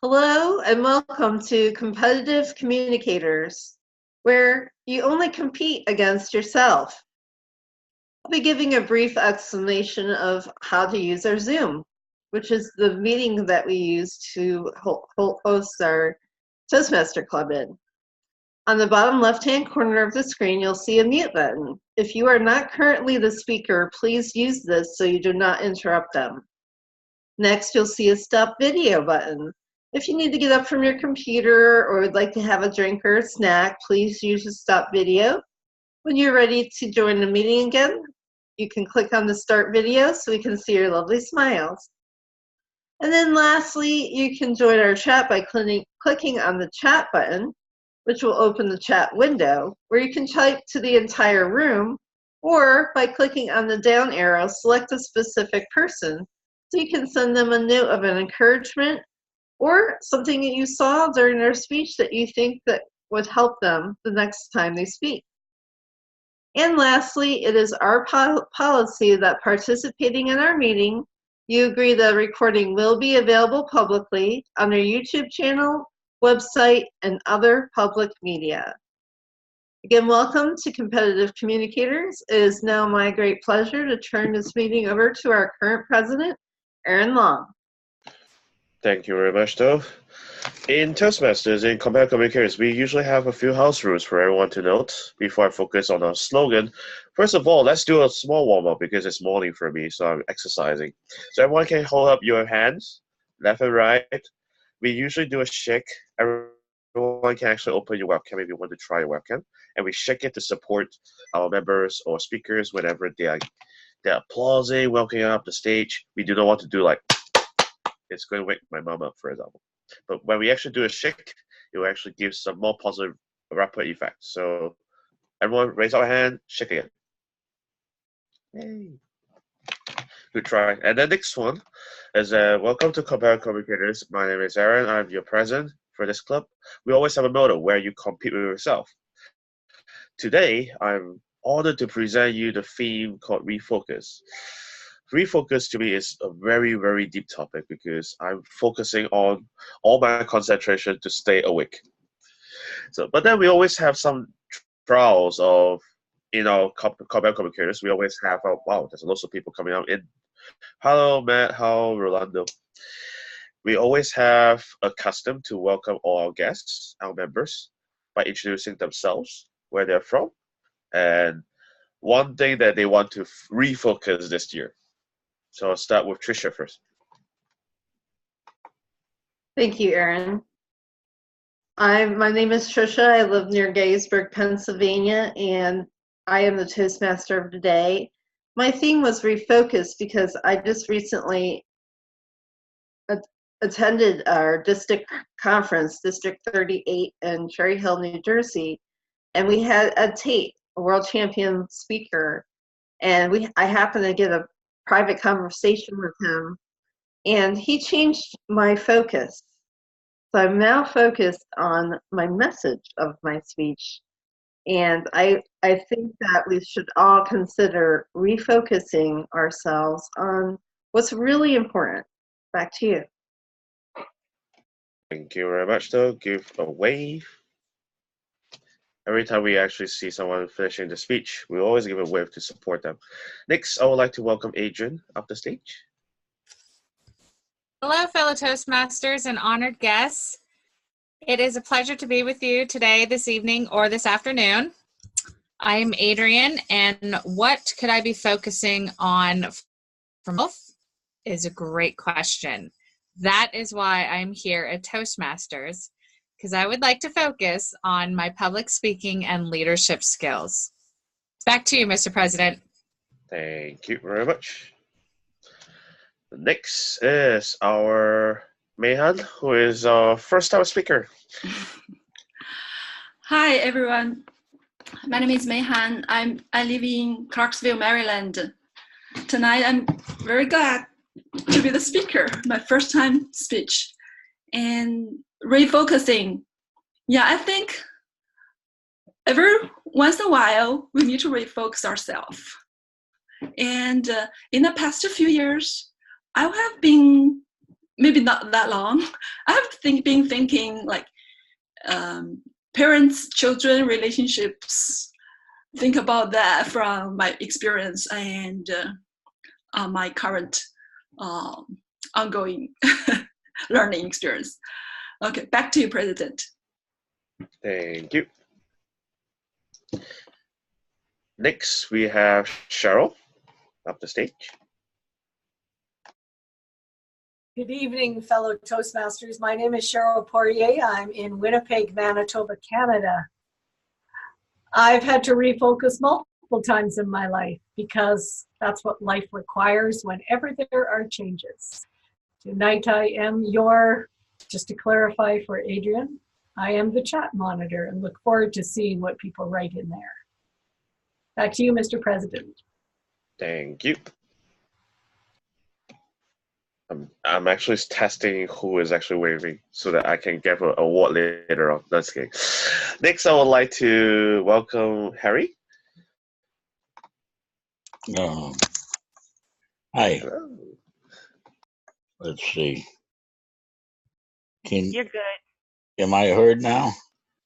Hello and welcome to Competitive Communicators, where you only compete against yourself. I'll be giving a brief explanation of how to use our Zoom, which is the meeting that we use to host our Toastmaster Club in. On the bottom left-hand corner of the screen, you'll see a mute button. If you are not currently the speaker, please use this so you do not interrupt them. Next, you'll see a stop video button. If you need to get up from your computer or would like to have a drink or a snack, please use the stop video. When you're ready to join the meeting again, you can click on the start video so we can see your lovely smiles. And then lastly, you can join our chat by clicking on the chat button, which will open the chat window, where you can type to the entire room, or by clicking on the down arrow, select a specific person, so you can send them a note of an encouragement or something that you saw during their speech that you think that would help them the next time they speak. And lastly, it is our policy that participating in our meeting, you agree the recording will be available publicly on our YouTube channel, website, and other public media. Again, welcome to Competitive Communicators. It is now my great pleasure to turn this meeting over to our current president, Aaron Long. Thank you very much, though. In Toastmasters, in Competitive Communicators, we usually have a few house rules for everyone to note before I focus on our slogan. First of all, let's do a small warm-up because it's morning for me, so I'm exercising. So everyone can hold up your hands, left and right. We usually do a shake. Everyone can actually open your webcam if you want to try your webcam. And we shake it to support our members or speakers whenever they're applauding, welcoming up the stage. We do not want to do like, it's going to wake my mom up, for example. But when we actually do a shake, it will actually give some more positive rapid effect. So everyone raise our hand, shake again. Yay. Good try. And the next one is welcome to Competitive Communicators. My name is Aaron. I'm your president for this club. We always have a motto where you compete with yourself. Today, I'm honored to present you the theme called Refocus. Refocus to me is a very, very deep topic because I'm focusing on all my concentration to stay awake. So, but then we always have some trials of, Competitive Communicators. We always have, wow, there's lots of people coming out in. Hello, Matt. Hello, Rolando. We always have a custom to welcome all our guests, our members, by introducing themselves, where they're from, and one thing that they want to refocus this year. So I'll start with Tricia first. Thank you, Aaron. My name is Tricia. I live near Gettysburg, Pennsylvania, and I am the Toastmaster of today. My theme was refocus because I just recently attended our district conference, District 38 in Cherry Hill, New Jersey, and we had Ed Tate, a world champion speaker, and I happened to get a private conversation with him, and he changed my focus. So I'm now focused on my message of my speech. And I think that we should all consider refocusing ourselves on what's really important. Back to you. Thank you very much, though. Give a wave. Every time we actually see someone finishing the speech, we always give a wave to support them. Next, I would like to welcome Adrian up the stage. Hello, fellow Toastmasters and honored guests. It is a pleasure to be with you today, this evening, or this afternoon. I am Adrian, and what could I be focusing on from both is a great question. That is why I'm here at Toastmasters, because I would like to focus on my public speaking and leadership skills. Back to you, Mr. President. Thank you very much. Next is our Mehan, who is our first-time speaker. Hi, everyone. My name is Mehan. I live in Clarksville, Maryland. Tonight, I'm very glad to be the speaker, my first time speech. And refocusing. Yeah, I think every once in a while, we need to refocus ourselves. And in the past few years, I have been maybe not that long. I have been thinking like parents, children relationships. Think about that from my experience and my current ongoing learning experience. Okay, back to you, President. Thank you. Next, we have Cheryl up the stage. Good evening, fellow Toastmasters. My name is Cheryl Poirier. I'm in Winnipeg, Manitoba, Canada. I've had to refocus multiple times in my life because that's what life requires whenever there are changes. Tonight I am just to clarify for Adrian, I am the chat monitor and look forward to seeing what people write in there. Back to you, Mr. President. Thank you. I'm actually testing who is actually waving so that I can get an award later on. That's good. Next, I would like to welcome Harry. Hi. Hello. Let's see. You're good. Am I heard now?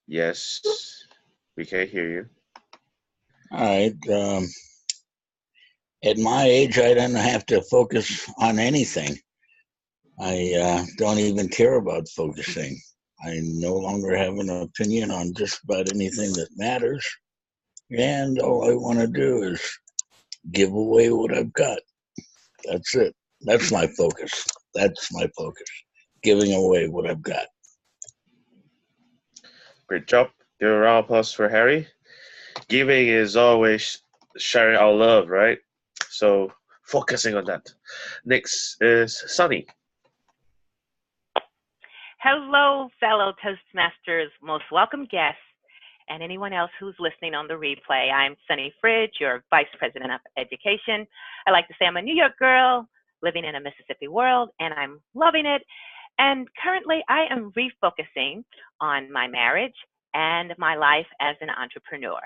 Yes, we can hear you. All right. At my age, I don't have to focus on anything. I don't even care about focusing. I no longer have an opinion on just about anything that matters. And all I want to do is give away what I've got. That's it. That's my focus. That's my focus. Giving away what I've got. Great job. Give a round of applause for Harry. Giving is always sharing our love, right? So focusing on that. Next is Sunny. Hello, fellow Toastmasters, most welcome guests, and anyone else who's listening on the replay. I'm Sunny Fridge, your Vice President of Education. I like to say I'm a New York girl living in a Mississippi world, and I'm loving it. And currently, I am refocusing on my marriage and my life as an entrepreneur.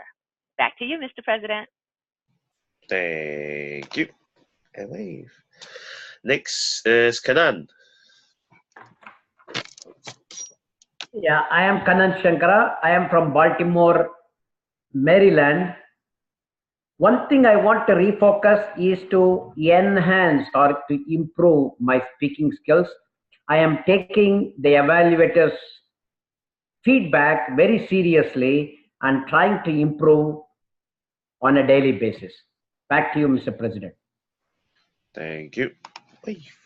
Back to you, Mr. President. Thank you. And wave. Next is Kanan. Yeah, I am Kanan Shankara. I am from Baltimore, Maryland. One thing I want to refocus is to enhance or to improve my speaking skills. I am taking the evaluators' feedback very seriously and trying to improve on a daily basis. Back to you, Mr. President. Thank you. Wave.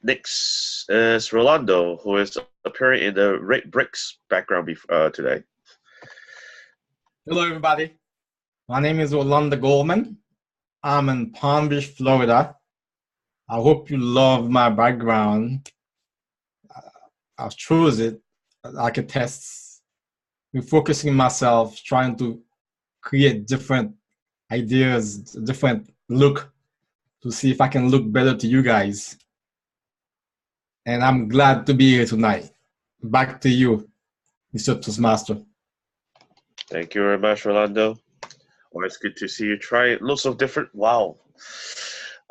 Next is Rolando, who is appearing in the Red Bricks background today. Hello, everybody. My name is Rolando Goldman. I'm in Palm Beach, Florida. I hope you love my background. I've chosen it. I can test. Refocusing myself, trying to create different ideas, different look to see if I can look better to you guys. And I'm glad to be here tonight. Back to you, Mr. Toastmaster. Thank you very much, Rolando. Always good to see you try lots of different. Wow.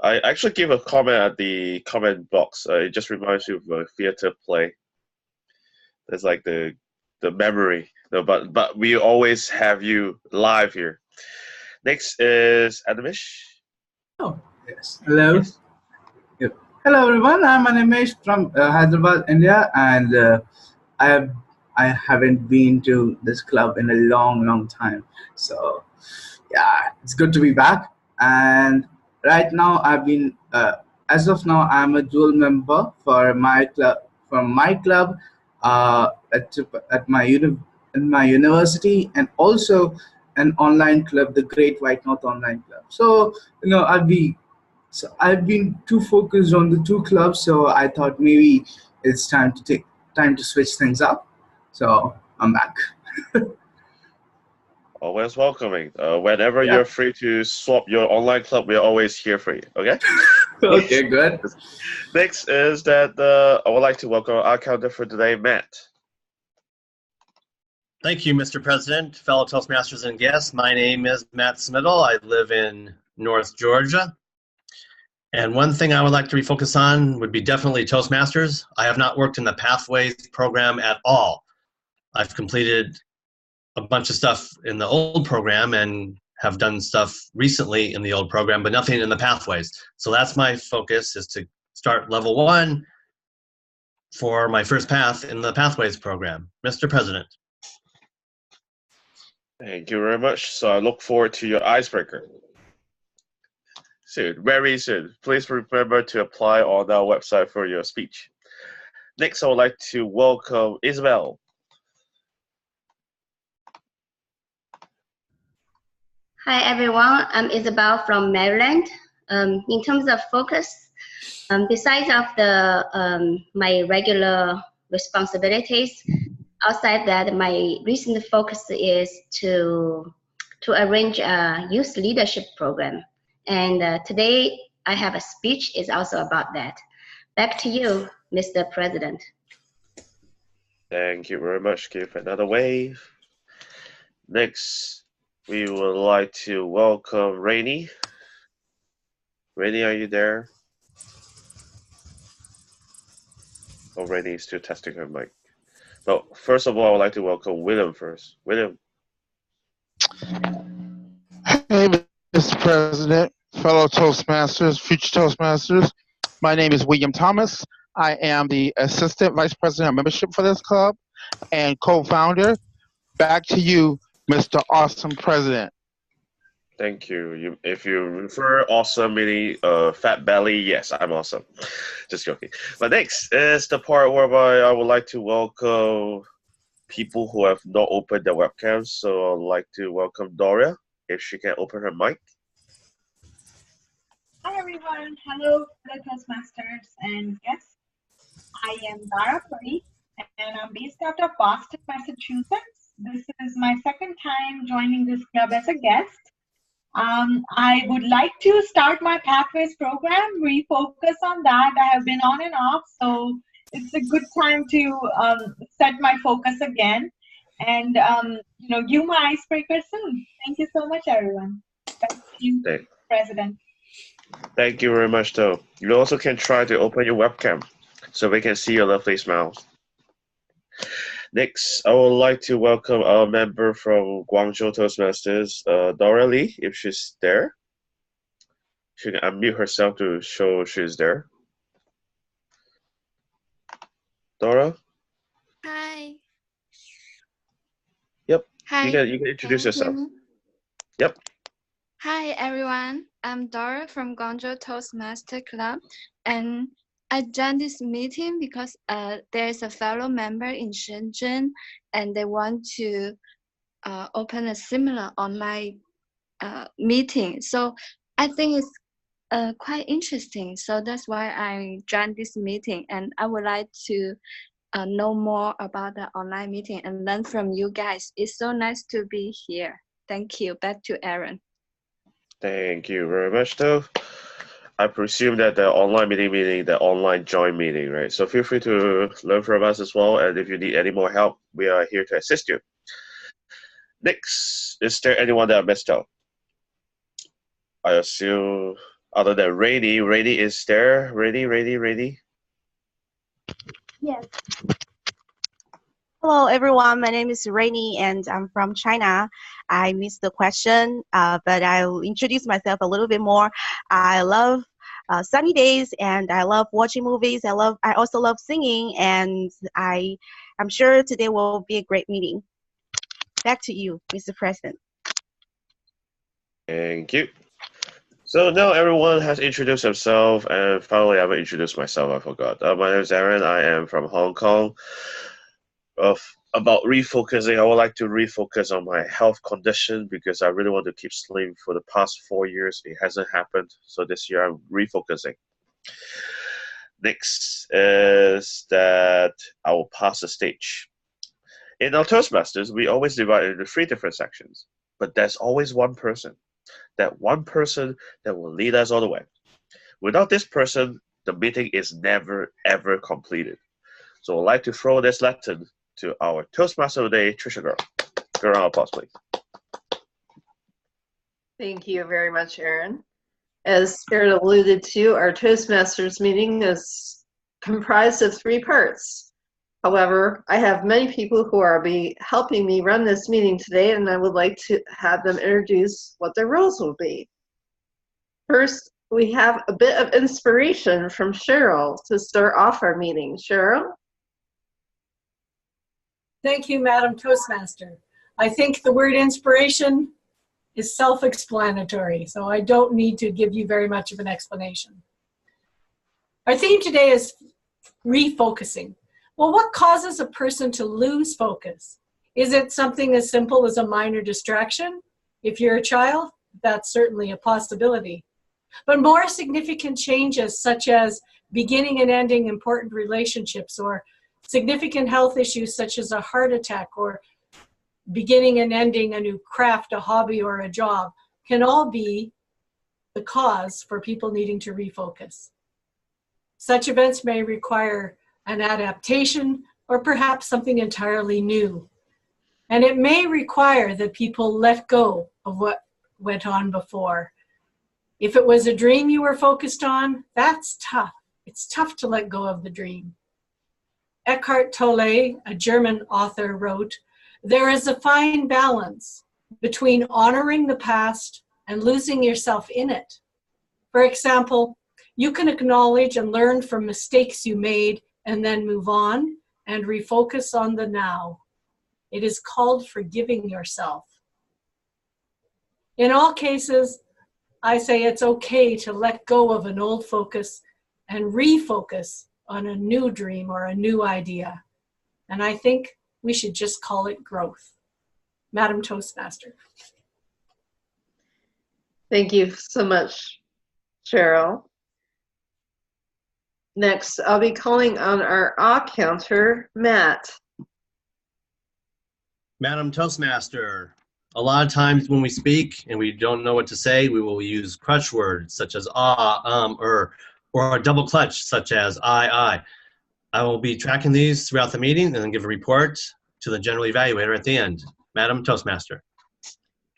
I actually gave a comment at the comment box. It just reminds you of a theater play. It's like the memory. No, but we always have you live here. Next is Animesh. Oh, yes. Hello. Yes. Yep. Hello, everyone. I'm Animesh from Hyderabad, India, and I haven't been to this club in a long time. So, yeah, it's good to be back. And right now, I've been as of now, I'm a dual member for my club. At my university, and also an online club, the Great White North Online Club. So I've been too focused on the two clubs, so I thought maybe it's time to switch things up. So I'm back. Always welcoming. Whenever you're free to swap your online club, we're always here for you. Okay. Okay, good. Next is that I would like to welcome our counter for today, Matt. Thank you, Mr. President, fellow Toastmasters and guests. My name is Matt Smiddle. I live in North Georgia. And one thing I would like to refocus on would be definitely Toastmasters. I have not worked in the Pathways program at all. I've completed a bunch of stuff in the old program and have done stuff recently in the old program, but nothing in the Pathways. So that's my focus, is to start level 1 for my first path in the Pathways program. Mr. President. Thank you very much. So I look forward to your icebreaker. Soon, very soon. Please remember to apply on our website for your speech. Next, I would like to welcome Isabel. Hi everyone, I'm Isabel from Maryland. In terms of focus, besides of the my regular responsibilities, outside that, my recent focus is to arrange a youth leadership program. And today I have a speech is also about that. Back to you, Mr. President. Thank you very much. Give another wave. Next, we would like to welcome Rainey. Rainey, are you there? Oh, Rainey is still testing her mic. No, first of all, I would like to welcome William first. William. Hey, Mr. President, fellow Toastmasters, future Toastmasters. My name is William Thomas. I am the Assistant Vice President of Membership for this club and co-founder. Back to you, Mr. Awesome President. Thank you. If you refer awesome meaning fat belly, yes, I'm awesome. Just joking. But next is the part whereby I would like to welcome people who have not opened their webcams. So I'd like to welcome Doria, if she can open her mic. Hi everyone, hello fellow Toastmasters and guests. I am Dara Puri and I'm based out of Boston, Massachusetts. This is my second time joining this club as a guest. I would like to start my Pathways program, refocus on that. I have been on and off, so it's a good time to set my focus again and give my icebreaker soon. Thank you so much, everyone. Thank you, President. Thank you very much, though. You also can try to open your webcam so we can see your lovely smiles. Next, I would like to welcome our member from Guangzhou Toastmasters, Dora Lee, if she's there. She can unmute herself to show she's there. Dora? Hi. Yep. Hi. You can introduce yourself. Yep. Hi, everyone. I'm Dora from Guangzhou Toastmaster Club, and I joined this meeting because there's a fellow member in Shenzhen, and they want to open a similar online meeting. So I think it's quite interesting. So that's why I joined this meeting, and I would like to know more about the online meeting and learn from you guys. It's so nice to be here. Thank you. Back to Aaron. Thank you very much, though. I presume that the online meeting meaning the online join meeting, right? So feel free to learn from us as well. And if you need any more help, we are here to assist you. Next, is there anyone that I missed out? I assume other than Rainey is there. Rainey. Yes. Hello, everyone. My name is Rainey, and I'm from China. I missed the question, but I'll introduce myself a little bit more. I love sunny days, and I love watching movies. I also love singing, and I'm sure today will be a great meeting. Back to you, Mr. President. Thank you. So now everyone has introduced themselves, and finally I will introduce myself. I forgot. My name is Aaron. I am from Hong Kong. About refocusing, I would like to refocus on my health condition because I really want to keep slim. For the past 4 years, it hasn't happened. So this year I'm refocusing. Next is that I will pass the stage. In our Toastmasters, we always divide it into 3 different sections, but there's always one person that will lead us all the way. Without this person, the meeting is never, ever completed. So I'd like to throw this lesson to our Toastmaster of the Day, Trisha Girl. Girl, applause, please. Thank you very much, Aaron. As Spirit alluded to, our Toastmasters meeting is comprised of 3 parts. However, I have many people who are helping me run this meeting today, and I would like to have them introduce what their roles will be. First, we have a bit of inspiration from Cheryl to start off our meeting. Cheryl? Thank you, Madam Toastmaster. I think the word inspiration is self-explanatory, so I don't need to give you very much of an explanation. Our theme today is refocusing. Well, what causes a person to lose focus? Is it something as simple as a minor distraction? If you're a child, that's certainly a possibility. But more significant changes, such as beginning and ending important relationships, or significant health issues such as a heart attack, or beginning and ending a new craft, a hobby, or a job, can all be the cause for people needing to refocus. Such events may require an adaptation or perhaps something entirely new. And it may require that people let go of what went on before. If it was a dream you were focused on, that's tough. It's tough to let go of the dream. Eckhart Tolle, a German author, wrote, "There is a fine balance between honoring the past and losing yourself in it. For example, you can acknowledge and learn from mistakes you made and then move on and refocus on the now. It is called forgiving yourself." In all cases, I say it's okay to let go of an old focus and refocus on a new dream or a new idea. And I think we should just call it growth. Madam Toastmaster. Thank you so much, Cheryl. Next, I'll be calling on our ah counter, Matt. Madam Toastmaster, a lot of times when we speak and we don't know what to say, we will use crutch words such as or a double clutch such as I. I will be tracking these throughout the meeting and then give a report to the general evaluator at the end. Madam Toastmaster.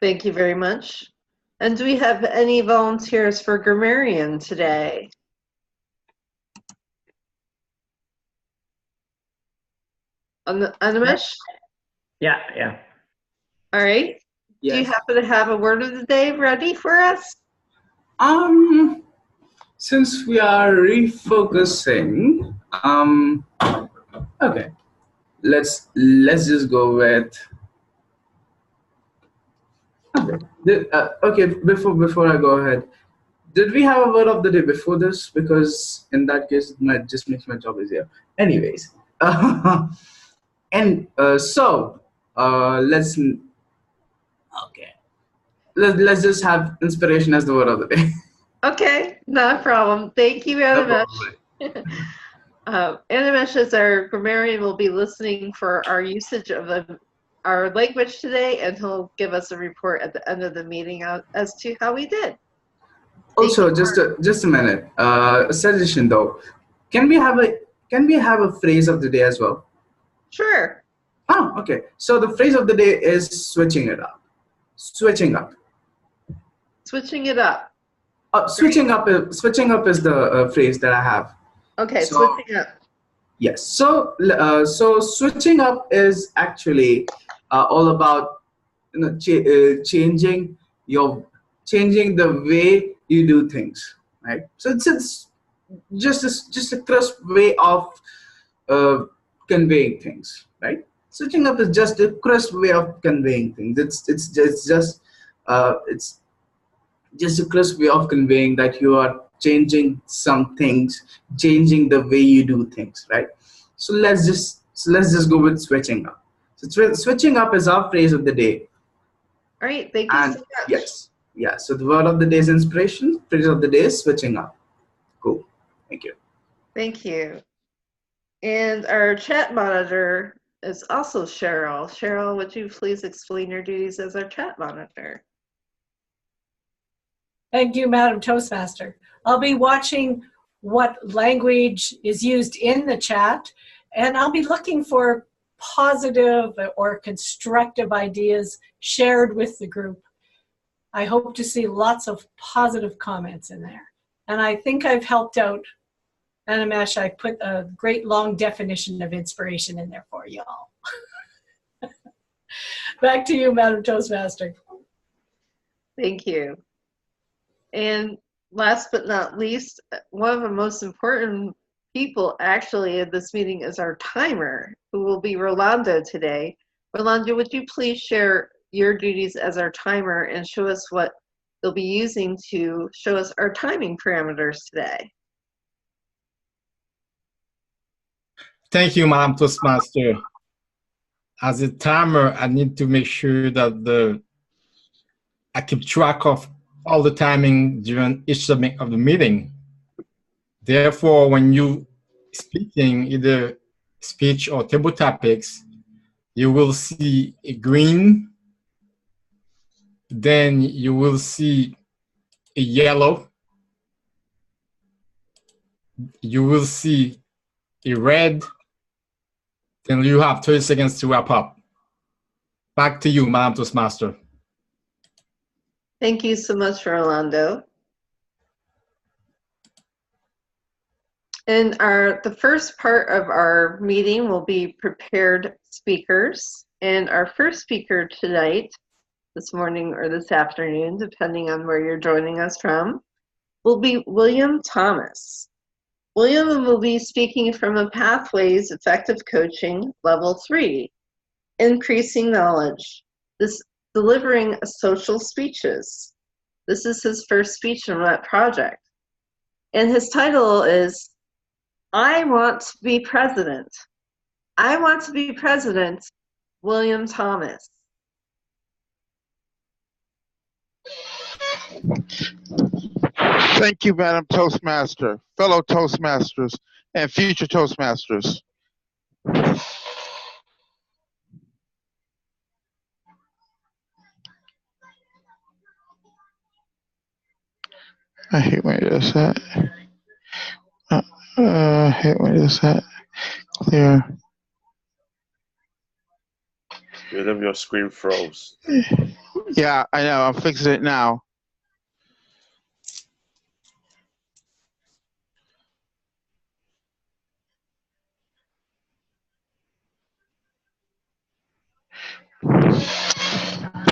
Thank you very much. And do we have any volunteers for grammarian today? Animesh? Yeah. All right. Yes. Do you happen to have a word of the day ready for us? Since we are refocusing, okay, let's just go with. Okay, before I go ahead, did we have a word of the day before this? Because in that case, it might just make my job easier. Anyways, let's just have inspiration as the word of the day. Okay, not a problem. Thank you, Animesh. Animesh, as our grammarian, will be listening for our usage of our language today, and he'll give us a report at the end of the meeting as to how we did. Also, just a minute. A suggestion though. Can we have a phrase of the day as well? Sure. Oh, okay. So the phrase of the day is switching it up. Switching up. Switching it up. Switching up is the phrase that I have. Okay, so, switching up. Yes. So switching up is actually all about changing the way you do things, right? So it's just a crisp way of conveying things, right? Switching up is just a crisp way of conveying things. It's just a crisp way of conveying that you are changing some things, changing the way you do things, right? So let's just go with switching up. So switching up is our phrase of the day. All right, thank you so much. Yes, yeah. So the word of the day is inspiration. Phrase of the day is switching up. Cool. Thank you. Thank you. And our chat monitor is also Cheryl. Cheryl, would you please explain your duties as our chat monitor? Thank you, Madam Toastmaster. I'll be watching what language is used in the chat, and I'll be looking for positive or constructive ideas shared with the group. I hope to see lots of positive comments in there. And I think I've helped out. Animesh, I put a great long definition of inspiration in there for you all. Back to you, Madam Toastmaster. Thank you. And last but not least, one of the most important people actually in this meeting is our timer, who will be Rolando today. Rolando, would you please share your duties as our timer and show us what they'll be using to show us our timing parameters today? Thank you, Madam Toastmaster. As a timer, I need to make sure that I keep track of all the timing during each segment of the meeting. Therefore, when you speaking either speech or table topics, you will see a green, then you will see a yellow, you will see a red, then you have 30 seconds to wrap up. Back to you, Madam Toastmaster. Thank you so much, Rolando. And the first part of our meeting will be prepared speakers. And our first speaker tonight, this morning or this afternoon, depending on where you're joining us from, will be William Thomas. William will be speaking from a Pathways Effective Coaching Level 3, Increasing Knowledge, delivering social speeches. This is his first speech on that project. And his title is, I Want to Be President. I Want to Be President, William Thomas. Thank you, Madam Toastmaster, fellow Toastmasters, and future Toastmasters. I hate when it does that. I hate when it does that. Clear. William, your screen froze. Yeah, I know. I'm fixing it now.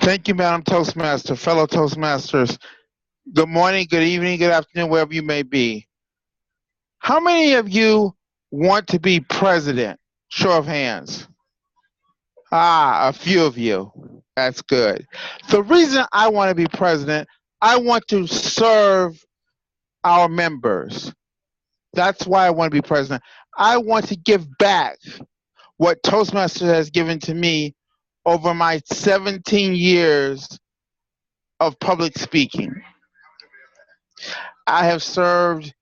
Thank you, Madam Toastmaster, fellow Toastmasters. Good morning, good evening, good afternoon, wherever you may be. How many of you want to be president? Show of hands. A few of you. That's good. The reason I want to be president, I want to serve our members. That's why I want to be president. I want to give back what Toastmasters has given to me over my 17 years of public speaking. I have served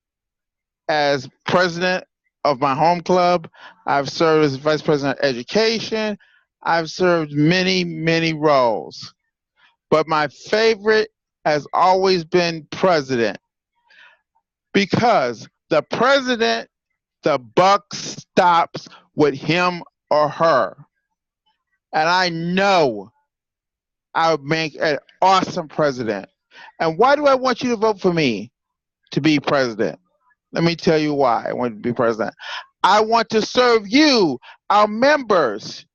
as president of my home club. I've served as vice president of education. I've served many, many roles. But my favorite has always been president, because the president, the buck stops with him or her. And I know I would make an awesome president. And why do I want you to vote for me to be president? Let me tell you why I want to be president. I want to serve you, our members.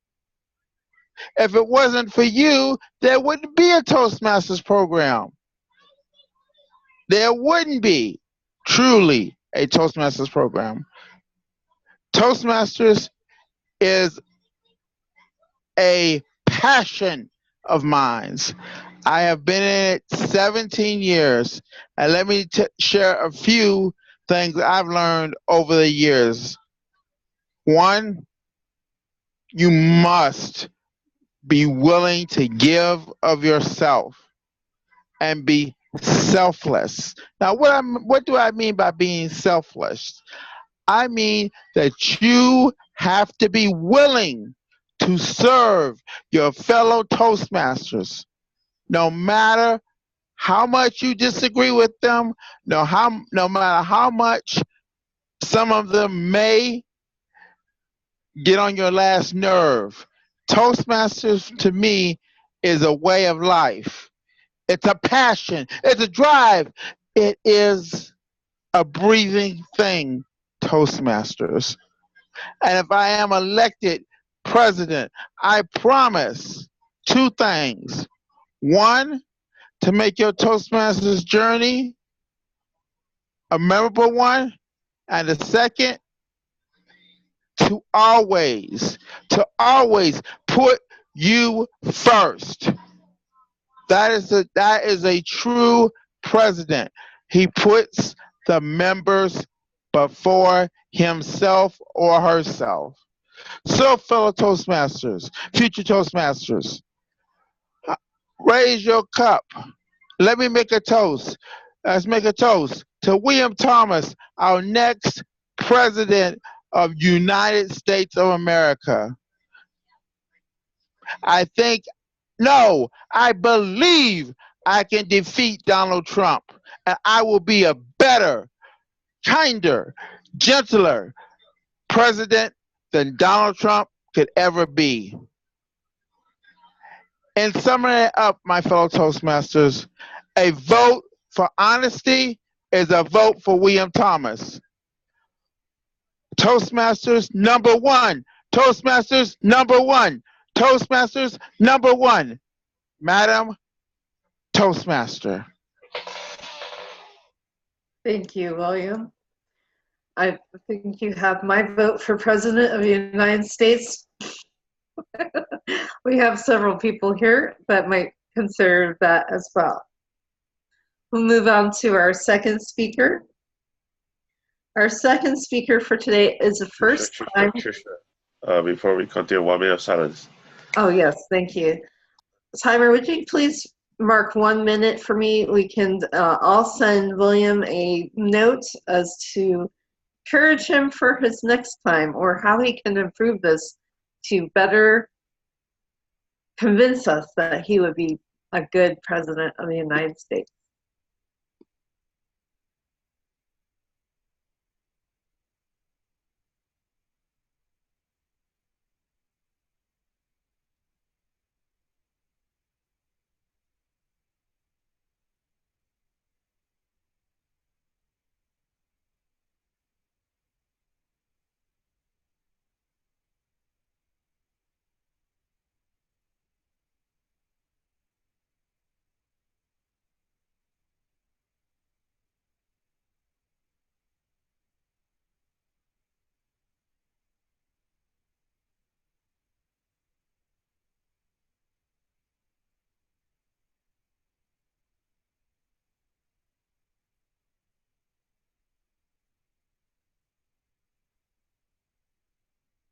If it wasn't for you, there wouldn't be a Toastmasters program. There wouldn't be truly a Toastmasters program. Toastmasters is a passion of mine. I have been in it 17 years, and let me share a few things I've learned over the years. One, you must be willing to give of yourself and be selfless. Now, what do I mean by being selfless? I mean that you have to be willing to serve your fellow Toastmasters, no matter how much you disagree with them, no matter how much some of them may get on your last nerve. Toastmasters, to me, is a way of life. It's a passion. It's a drive. It is a breathing thing, Toastmasters. And if I am elected president, I promise two things. One, to make your Toastmasters journey a memorable one. And the second, to always put you first. That is a true president. He puts the members before himself or herself. So, fellow Toastmasters, future Toastmasters, raise your cup. Let me make a toast. Let's make a toast to William Thomas, our next president of United States of America. I believe I can defeat Donald Trump, and I will be a better, kinder, gentler president than Donald Trump could ever be. In summing up, my fellow Toastmasters, a vote for honesty is a vote for William Thomas. Toastmasters number one. Toastmasters number one. Toastmasters number one. Madam Toastmaster. Thank you, William. I think you have my vote for President of the United States. We have several people here that might consider that as well. We'll move on to our second speaker. Our second speaker for today is the first time. Before we continue, 1 minute of silence. Oh, yes, thank you. Timer, would you please mark 1 minute for me? We can all send William a note as to encourage him for his next time or how he can improve this to better convince us that he would be a good president of the United States.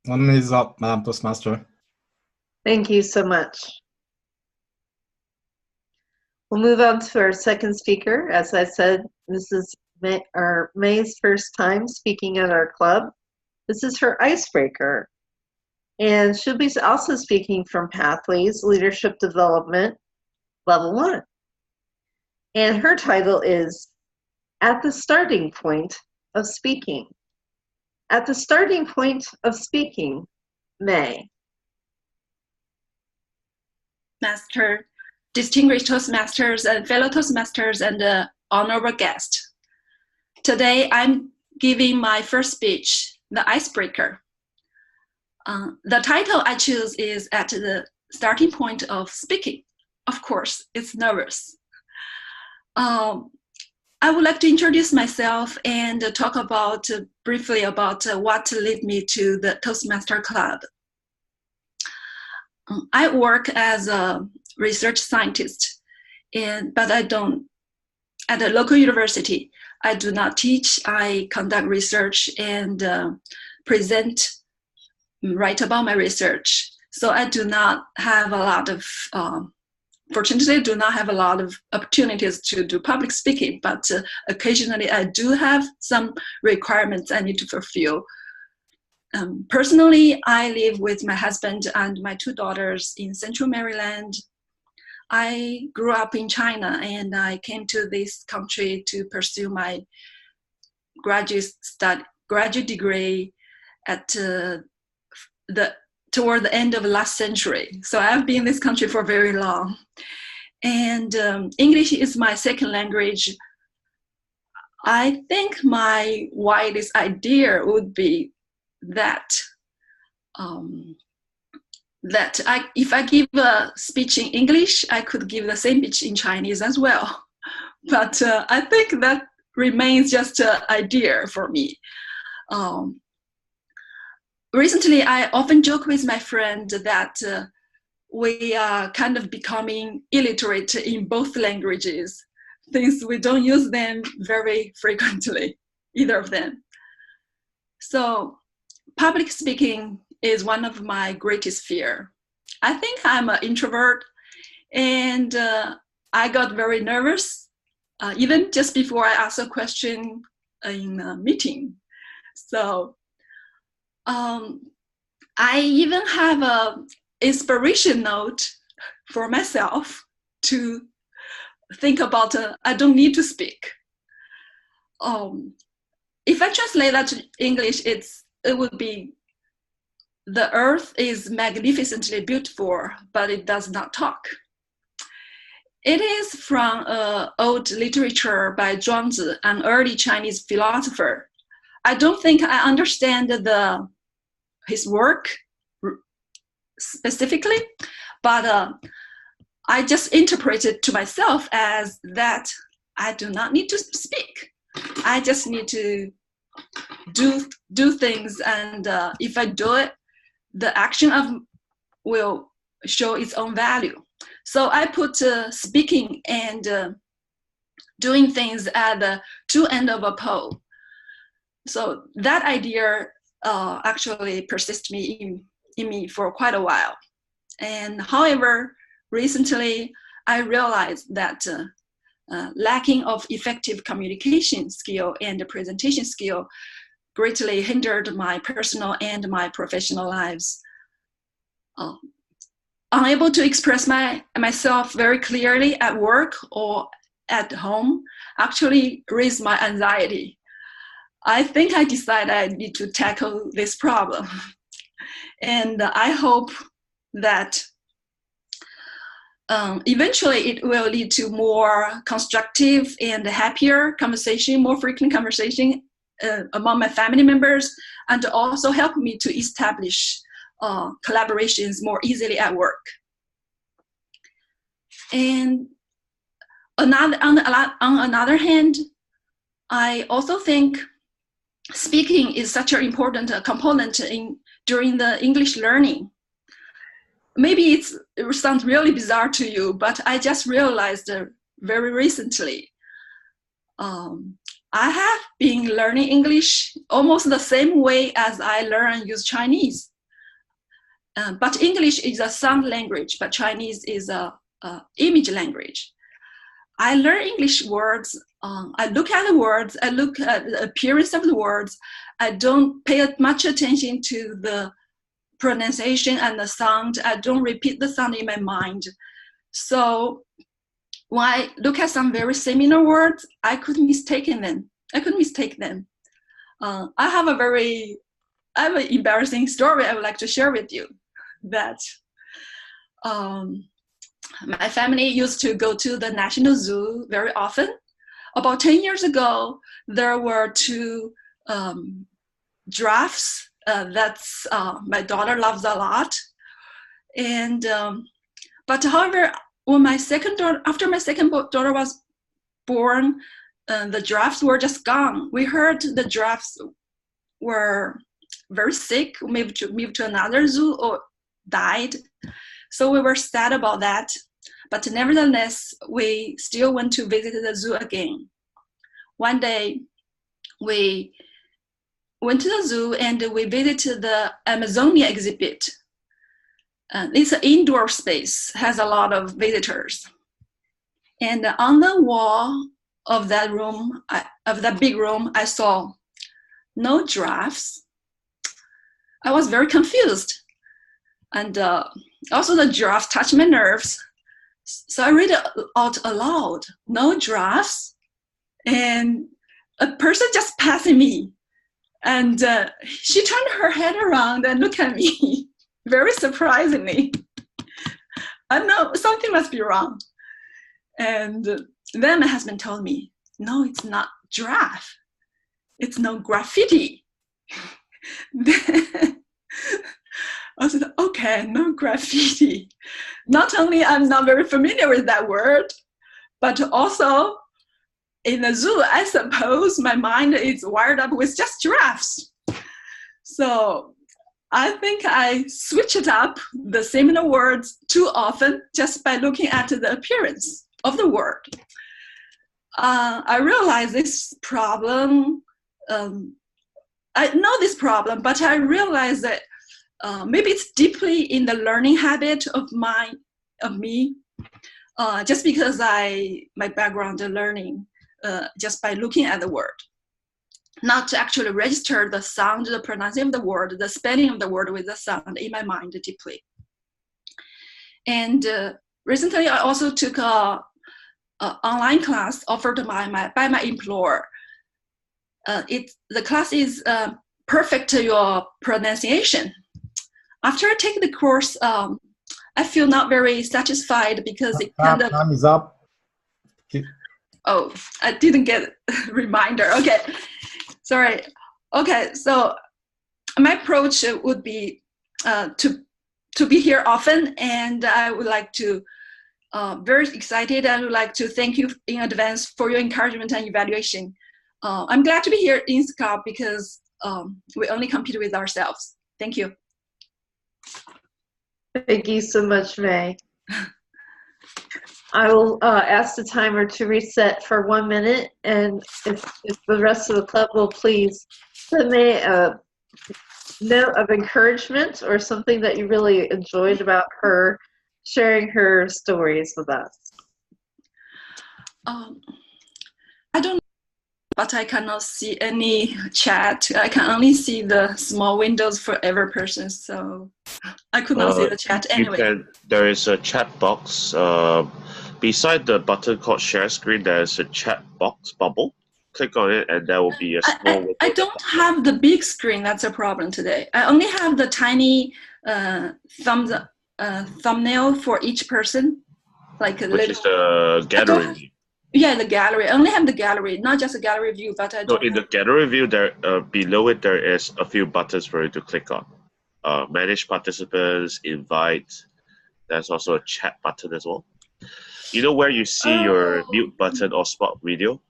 One minute is up, Madam Toastmaster. Thank you so much. We'll move on to our second speaker. As I said, this is May's first time speaking at our club. This is her icebreaker. And she'll be also speaking from Pathways Leadership Development Level 1. And her title is At the Starting Point of Speaking. At the starting point of speaking, May. Master, distinguished Toastmasters and fellow Toastmasters and honorable guest. Today I'm giving my first speech, The Icebreaker. The title I choose is At the Starting Point of Speaking. Of course, it's nervous. I would like to introduce myself and talk about briefly about what led me to the Toastmaster Club. I work as a research scientist, but I don't, at a local university, I do not teach. I conduct research and write about my research. So I do not have a lot of fortunately, I do not have a lot of opportunities to do public speaking, but occasionally I do have some requirements I need to fulfill. Personally, I live with my husband and my 2 daughters in Central Maryland. I grew up in China and I came to this country to pursue my graduate degree at toward the end of last century. So I've been in this country for very long. And English is my second language. I think my widest idea would be that if I give a speech in English, I could give the same speech in Chinese as well. But I think that remains just an idea for me. Recently, I often joke with my friend that we are kind of becoming illiterate in both languages, since we don't use them very frequently, either of them. So public speaking is one of my greatest fear. I think I'm an introvert, and I got very nervous even just before I asked a question in a meeting. So I even have an inspiration note for myself to think about, I don't need to speak. If I translate that to English, it would be, the earth is magnificently beautiful, but it does not talk. It is from old literature by Zhuangzi, an early Chinese philosopher. I don't think I understand his work specifically, but I just interpret it to myself as that I do not need to speak. I just need to do things, and if I do it, the action will show its own value. So I put speaking and doing things at the two ends of a pole. So that idea actually persists in me for quite a while. And however, recently I realized that lacking of effective communication skill and presentation skill greatly hindered my personal and my professional lives. Unable to express myself very clearly at work or at home actually raised my anxiety. I think I decided I need to tackle this problem. And I hope that eventually it will lead to more constructive and happier conversation, more frequent conversation among my family members, and also help me to establish collaborations more easily at work. And on another hand, I also think speaking is such an important component during the English learning. Maybe it sounds really bizarre to you, but I just realized very recently. I have been learning English almost the same way as I learn and use Chinese. But English is a sound language, but Chinese is a image language. I learn English words. I look at the words. I look at the appearance of the words. I don't pay much attention to the pronunciation and the sound. I don't repeat the sound in my mind. So when I look at some very similar words, I could mistake them. I have an embarrassing story I would like to share with you. That my family used to go to the National Zoo very often. About 10 years ago, there were two giraffes that's my daughter loves a lot. And but however, when after my second daughter was born, the giraffes were just gone. We heard the giraffes were very sick, moved to another zoo or died. So we were sad about that. But nevertheless, we still went to visit the zoo again. One day, we went to the zoo and we visited the Amazonia exhibit. It's an indoor space, has a lot of visitors. And on the wall of that room, of that big room, I saw no giraffes. I was very confused. And also the giraffe touched my nerves. So I read it out aloud, no giraffes. And a person just passing me. And she turned her head around and looked at me, very surprisingly. I know something must be wrong. And then my husband told me, no, it's not giraffe. It's no graffiti. Then I said, okay, no graffiti. Not only I'm not very familiar with that word, but also in the zoo, I suppose my mind is wired up with just giraffes. So I think I switch it up, the similar words, too often just by looking at the appearance of the word. I realize this problem, I know this problem, but I realize that maybe it's deeply in the learning habit of me, just because my background in learning, just by looking at the word, not to actually register the sound, the pronunciation of the word, the spelling of the word with the sound in my mind deeply. And recently I also took a online class offered by my employer. The class is Perfect Your Pronunciation. After I take the course, I feel not very satisfied because it kind of... Time is up. Oh, I didn't get a reminder. Okay, sorry. Okay, so my approach would be to be here often, and I would like to, very excited, I would like to thank you in advance for your encouragement and evaluation. I'm glad to be here in this club because we only compete with ourselves. Thank you. Thank you so much, May. I will ask the timer to reset for 1 minute, and if the rest of the club will please send me a note of encouragement or something that you really enjoyed about her sharing her stories with us. I don't know, but I cannot see any chat. I can only see the small windows for every person, so I could not see the chat anyway. There is a chat box. Beside the button called Share Screen, there is a chat box bubble. Click on it, and there will be a small window. I don't have the big screen. That's a problem today. I only have the tiny thumbnail for each person, like a Which is the gallery view. Yeah, the gallery. I only have the gallery, not just a gallery view, but I don't. So in the gallery view, there below it there is a few buttons for you to click on. Manage participants, invite. There's also a chat button as well. You know where you see your mute button or spot video?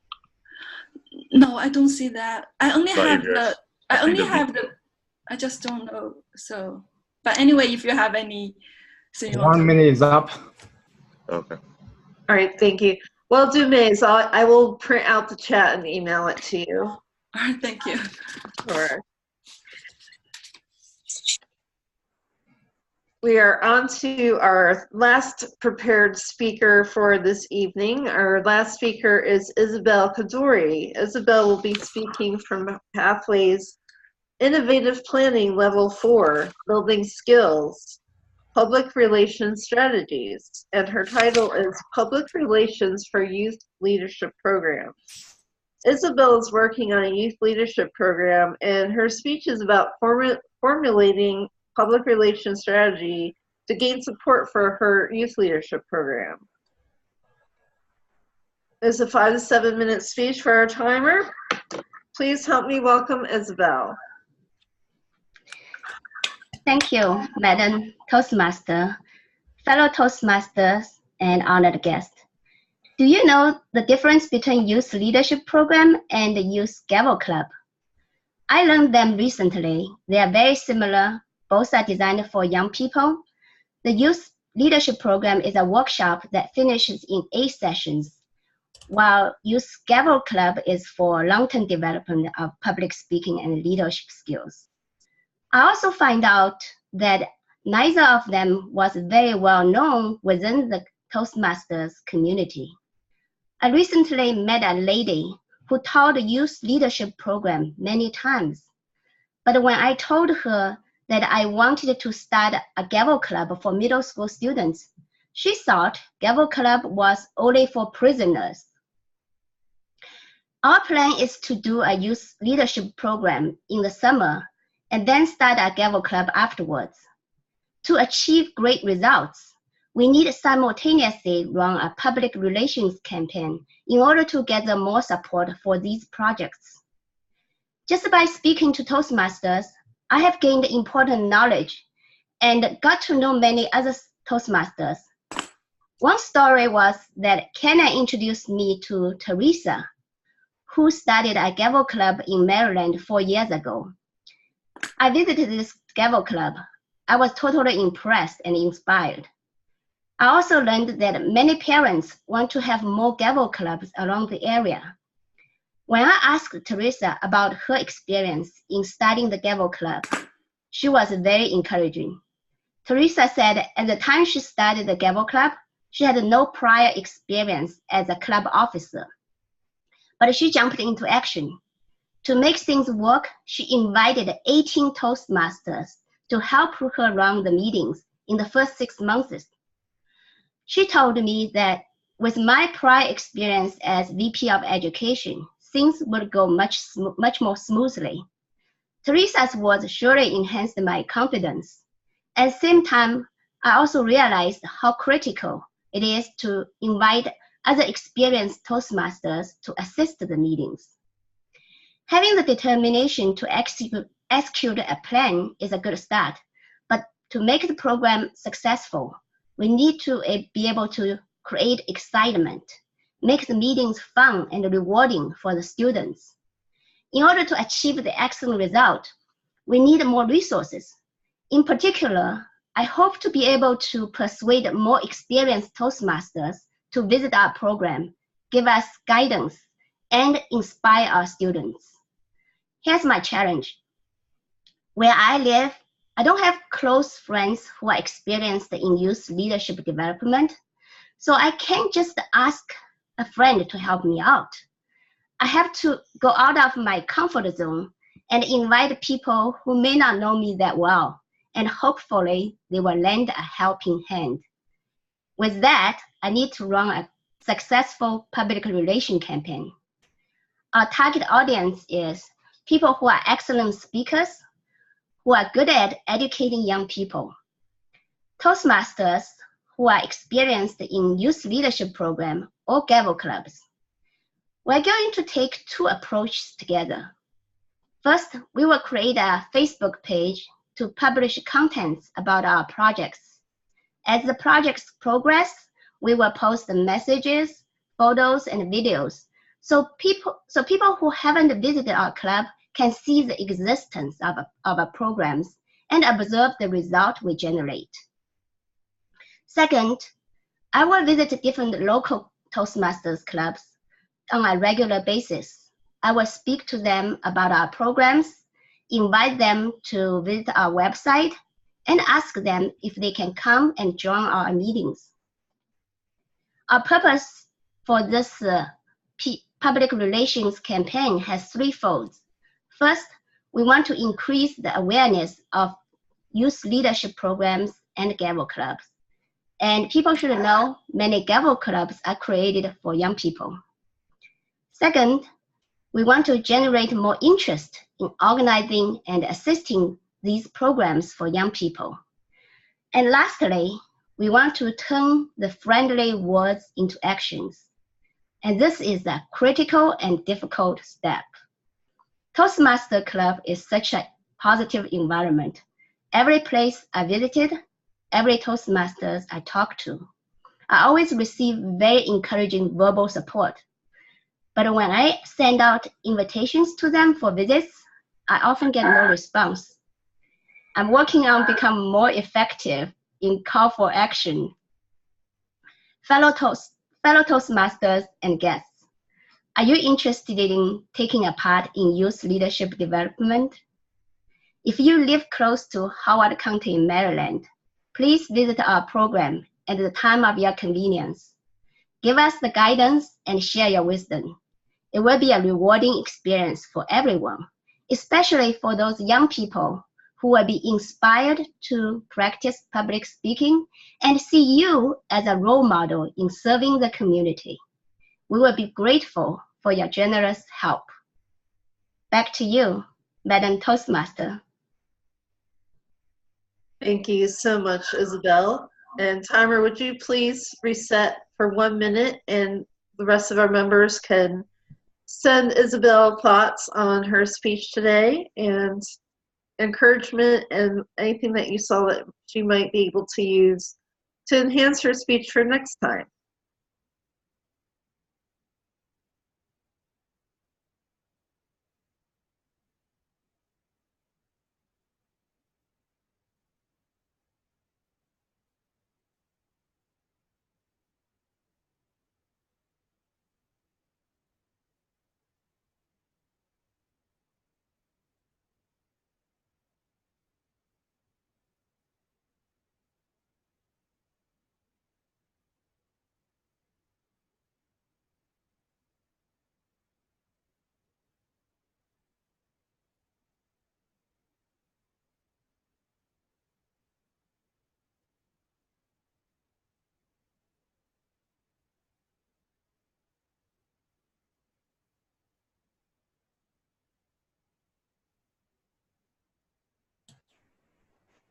No, I don't see that. I only Not have in yours. I just don't know. So, but anyway, if you have any, so you 1 minute is up. Okay. All right, thank you. Well, do May, so I will print out the chat and email it to you. All right, thank you. Sure. We are on to our last prepared speaker for this evening. Our last speaker is Isabel Kadori. Isabel will be speaking from Pathways Innovative Planning Level 4, Building Skills, Public Relations Strategies, and her title is Public Relations for Youth Leadership Program. Isabel is working on a youth leadership program, and her speech is about formulating public relations strategy to gain support for her youth leadership program. It's a 5 to 7 minute speech for our timer. Please help me welcome Isabel. Thank you, Madam Toastmaster, fellow Toastmasters, and honored guests. Do you know the difference between youth leadership program and the youth gavel club? I learned them recently. They are very similar. Both are designed for young people. The youth leadership program is a workshop that finishes in 8 sessions, while youth gavel club is for long-term development of public speaking and leadership skills. I also find out that neither of them was very well known within the Toastmasters community. I recently met a lady who taught the youth leadership program many times. But when I told her that I wanted to start a gavel club for middle school students, she thought gavel club was only for prisoners. Our plan is to do a youth leadership program in the summer and then start a gavel club afterwards. To achieve great results, we need to simultaneously run a public relations campaign in order to gather more support for these projects. Just by speaking to Toastmasters, I have gained important knowledge and got to know many other Toastmasters. One story was that Kenna introduced me to Teresa, who started a Gavel Club in Maryland 4 years ago. I visited this Gavel Club. I was totally impressed and inspired. I also learned that many parents want to have more Gavel Clubs around the area. When I asked Teresa about her experience in starting the Gavel Club, she was very encouraging. Teresa said at the time she started the Gavel Club, she had no prior experience as a club officer, but she jumped into action. To make things work, she invited 18 Toastmasters to help her run the meetings in the first 6 months. She told me that with my prior experience as VP of Education, things would go much more smoothly. Teresa's words surely enhanced my confidence. At the same time, I also realized how critical it is to invite other experienced Toastmasters to assist the meetings. Having the determination to execute a plan is a good start, but to make the program successful, we need to be able to create excitement, make the meetings fun and rewarding for the students. In order to achieve the excellent result, we need more resources. In particular, I hope to be able to persuade more experienced Toastmasters to visit our program, give us guidance, and inspire our students. Here's my challenge. Where I live, I don't have close friends who are experienced in youth leadership development, so I can't just ask a friend to help me out. I have to go out of my comfort zone and invite people who may not know me that well, and hopefully they will lend a helping hand. With that, I need to run a successful public relations campaign. Our target audience is people who are excellent speakers, who are good at educating young people. Toastmasters who are experienced in youth leadership program or Gavel Clubs. We're going to take 2 approaches together. First, we will create a Facebook page to publish contents about our projects. As the projects progress, we will post the messages, photos, and videos so people who haven't visited our club can see the existence of our programs and observe the result we generate. Second, I will visit different local Toastmasters clubs on a regular basis. I will speak to them about our programs, invite them to visit our website, and ask them if they can come and join our meetings. Our purpose for this public relations campaign has 3 folds. First, we want to increase the awareness of youth leadership programs and Gavel Clubs. And people should know many Gavel Clubs are created for young people. Second, we want to generate more interest in organizing and assisting these programs for young people. And lastly, we want to turn the friendly words into actions. And this is a critical and difficult step. Toastmaster Club is such a positive environment. Every place I visited, every Toastmasters I talked to, I always receive very encouraging verbal support. But when I send out invitations to them for visits, I often get no response. I'm working on becoming more effective in call for action. Fellow Toastmasters and guests, are you interested in taking a part in youth leadership development? If you live close to Howard County in Maryland, please visit our program at the time of your convenience. Give us the guidance and share your wisdom. It will be a rewarding experience for everyone, especially for those young people who will be inspired to practice public speaking and see you as a role model in serving the community. We will be grateful for your generous help. Back to you, Madam Toastmaster. Thank you so much, Isabel. And timer, would you please reset for 1 minute, and the rest of our members can send Isabel thoughts on her speech today and encouragement and anything that you saw that she might be able to use to enhance her speech for next time.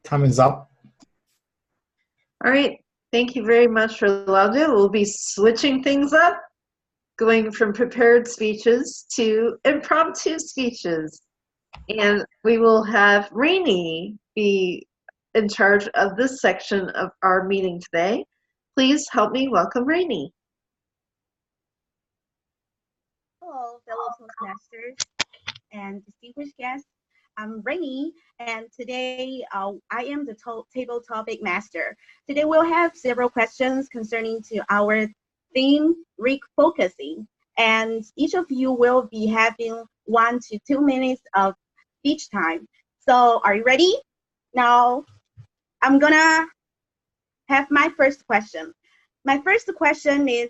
Time is up. All right, thank you very much, Rolando. We'll be switching things up, going from prepared speeches to impromptu speeches. And we will have Rainey be in charge of this section of our meeting today. Please help me welcome Rainey. Hello, fellow Toastmasters and distinguished guests. I'm Rainey, and today I am the table topic master. Today we'll have several questions concerning to our theme, refocusing, and each of you will be having 1 to 2 minutes of speech time. So are you ready? Now, I'm gonna have my first question. My first question is,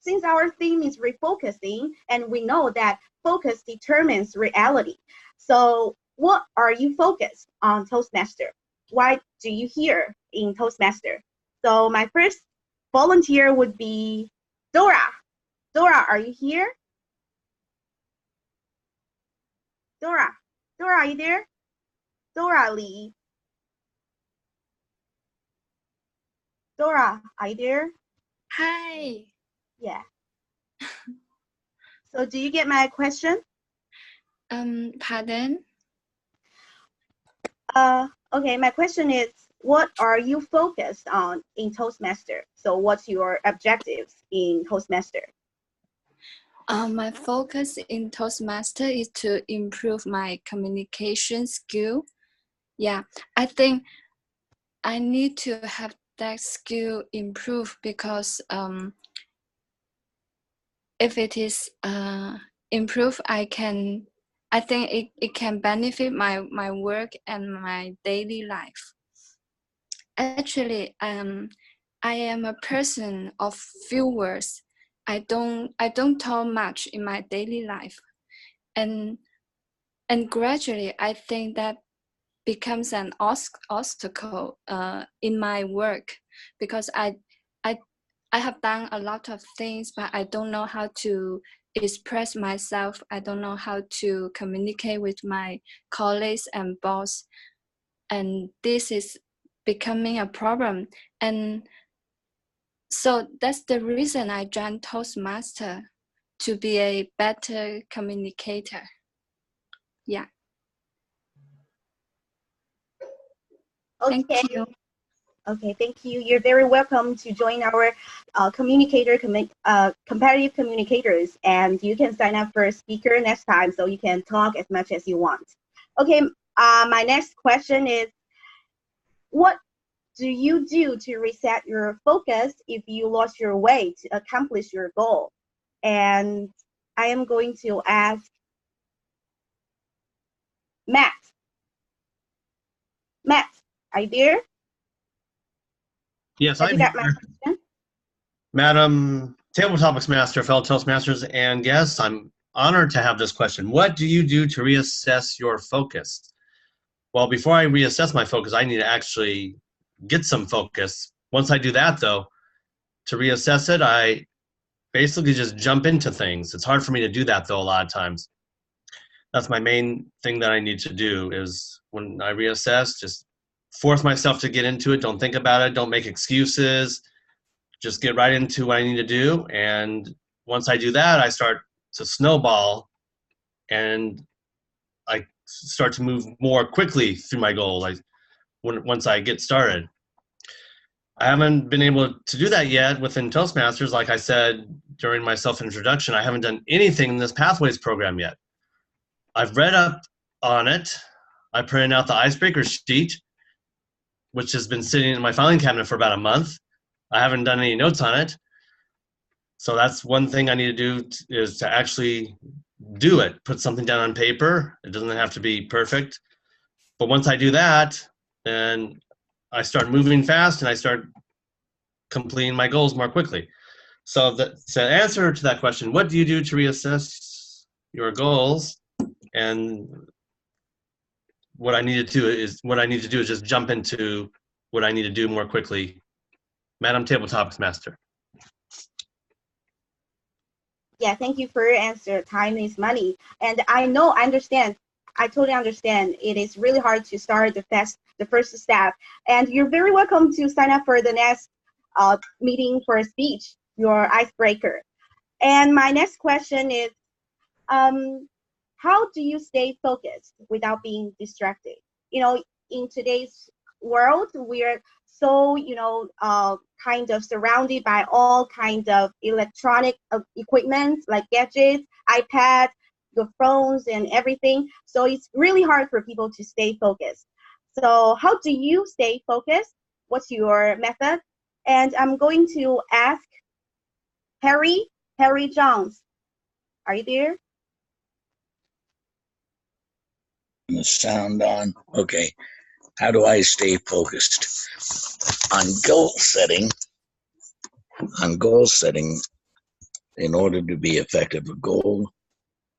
since our theme is refocusing, and we know that focus determines reality. So what are you focused on Toastmaster? Why do you hear in Toastmaster? So my first volunteer would be Dora. Dora, are you here? Dora, are you there? Dora Lee. Dora, are you there? Hi. Yeah. So do you get my question? Pardon? Okay, my question is, what are you focused on in Toastmaster? So what's your objectives in Toastmaster? My focus in Toastmaster is to improve my communication skill. Yeah, I think I need to have that skill improved because if it is improved, I think it can benefit my work and my daily life. Actually, I am a person of few words. I don't talk much in my daily life, and gradually I think that becomes an obstacle in my work because I have done a lot of things, but I don't know how to express myself. I don't know how to communicate with my colleagues and boss, and this is becoming a problem. And so that's the reason I joined Toastmaster, to be a better communicator. Yeah. Okay. Thank you. Okay, thank you. You're very welcome to join our competitive communicators, and you can sign up for a speaker next time so you can talk as much as you want. Okay, my next question is, what do you do to reset your focus if you lost your way to accomplish your goal? And I am going to ask Matt. Matt, are you there? Yes, Have I'm you got here. my question? Madam Table Topics Master, fellow Toastmasters, and guests, I'm honored to have this question. What do you do to reassess your focus? Well, before I reassess my focus, I need to actually get some focus. Once I do that, though, to reassess it, I basically just jump into things. It's hard for me to do that, though, a lot of times. That's my main thing that I need to do is when I reassess, just force myself to get into it. Don't think about it. Don't make excuses. Just get right into what I need to do. And once I do that, I start to snowball, and I start to move more quickly through my goal. Once I get started. I haven't been able to do that yet within Toastmasters. Like I said during my self-introduction, I haven't done anything in this Pathways program yet. I've read up on it. I printed out the icebreaker sheet, which has been sitting in my filing cabinet for about a month. I haven't done any notes on it. So that's one thing I need to do, is to actually do it, put something down on paper. It doesn't have to be perfect. But once I do that, then I start moving fast and I start completing my goals more quickly. So the answer to that question, what do you do to reassess your goals? And what I need to do is just jump into what I need to do more quickly. Madam Table Topics Master. Yeah, thank you for your answer. Time is money. And I understand. I totally understand. It is really hard to start the first step. And you're very welcome to sign up for the next meeting for a speech, your icebreaker. And my next question is, how do you stay focused without being distracted? You know, in today's world, we're so, kind of surrounded by all kinds of electronic equipment like gadgets, iPads, the phones and everything. So it's really hard for people to stay focused. So how do you stay focused? What's your method? And I'm going to ask Harry Jones. Are you there? The sound on. Okay. How do I stay focused? On goal setting, in order to be effective, a goal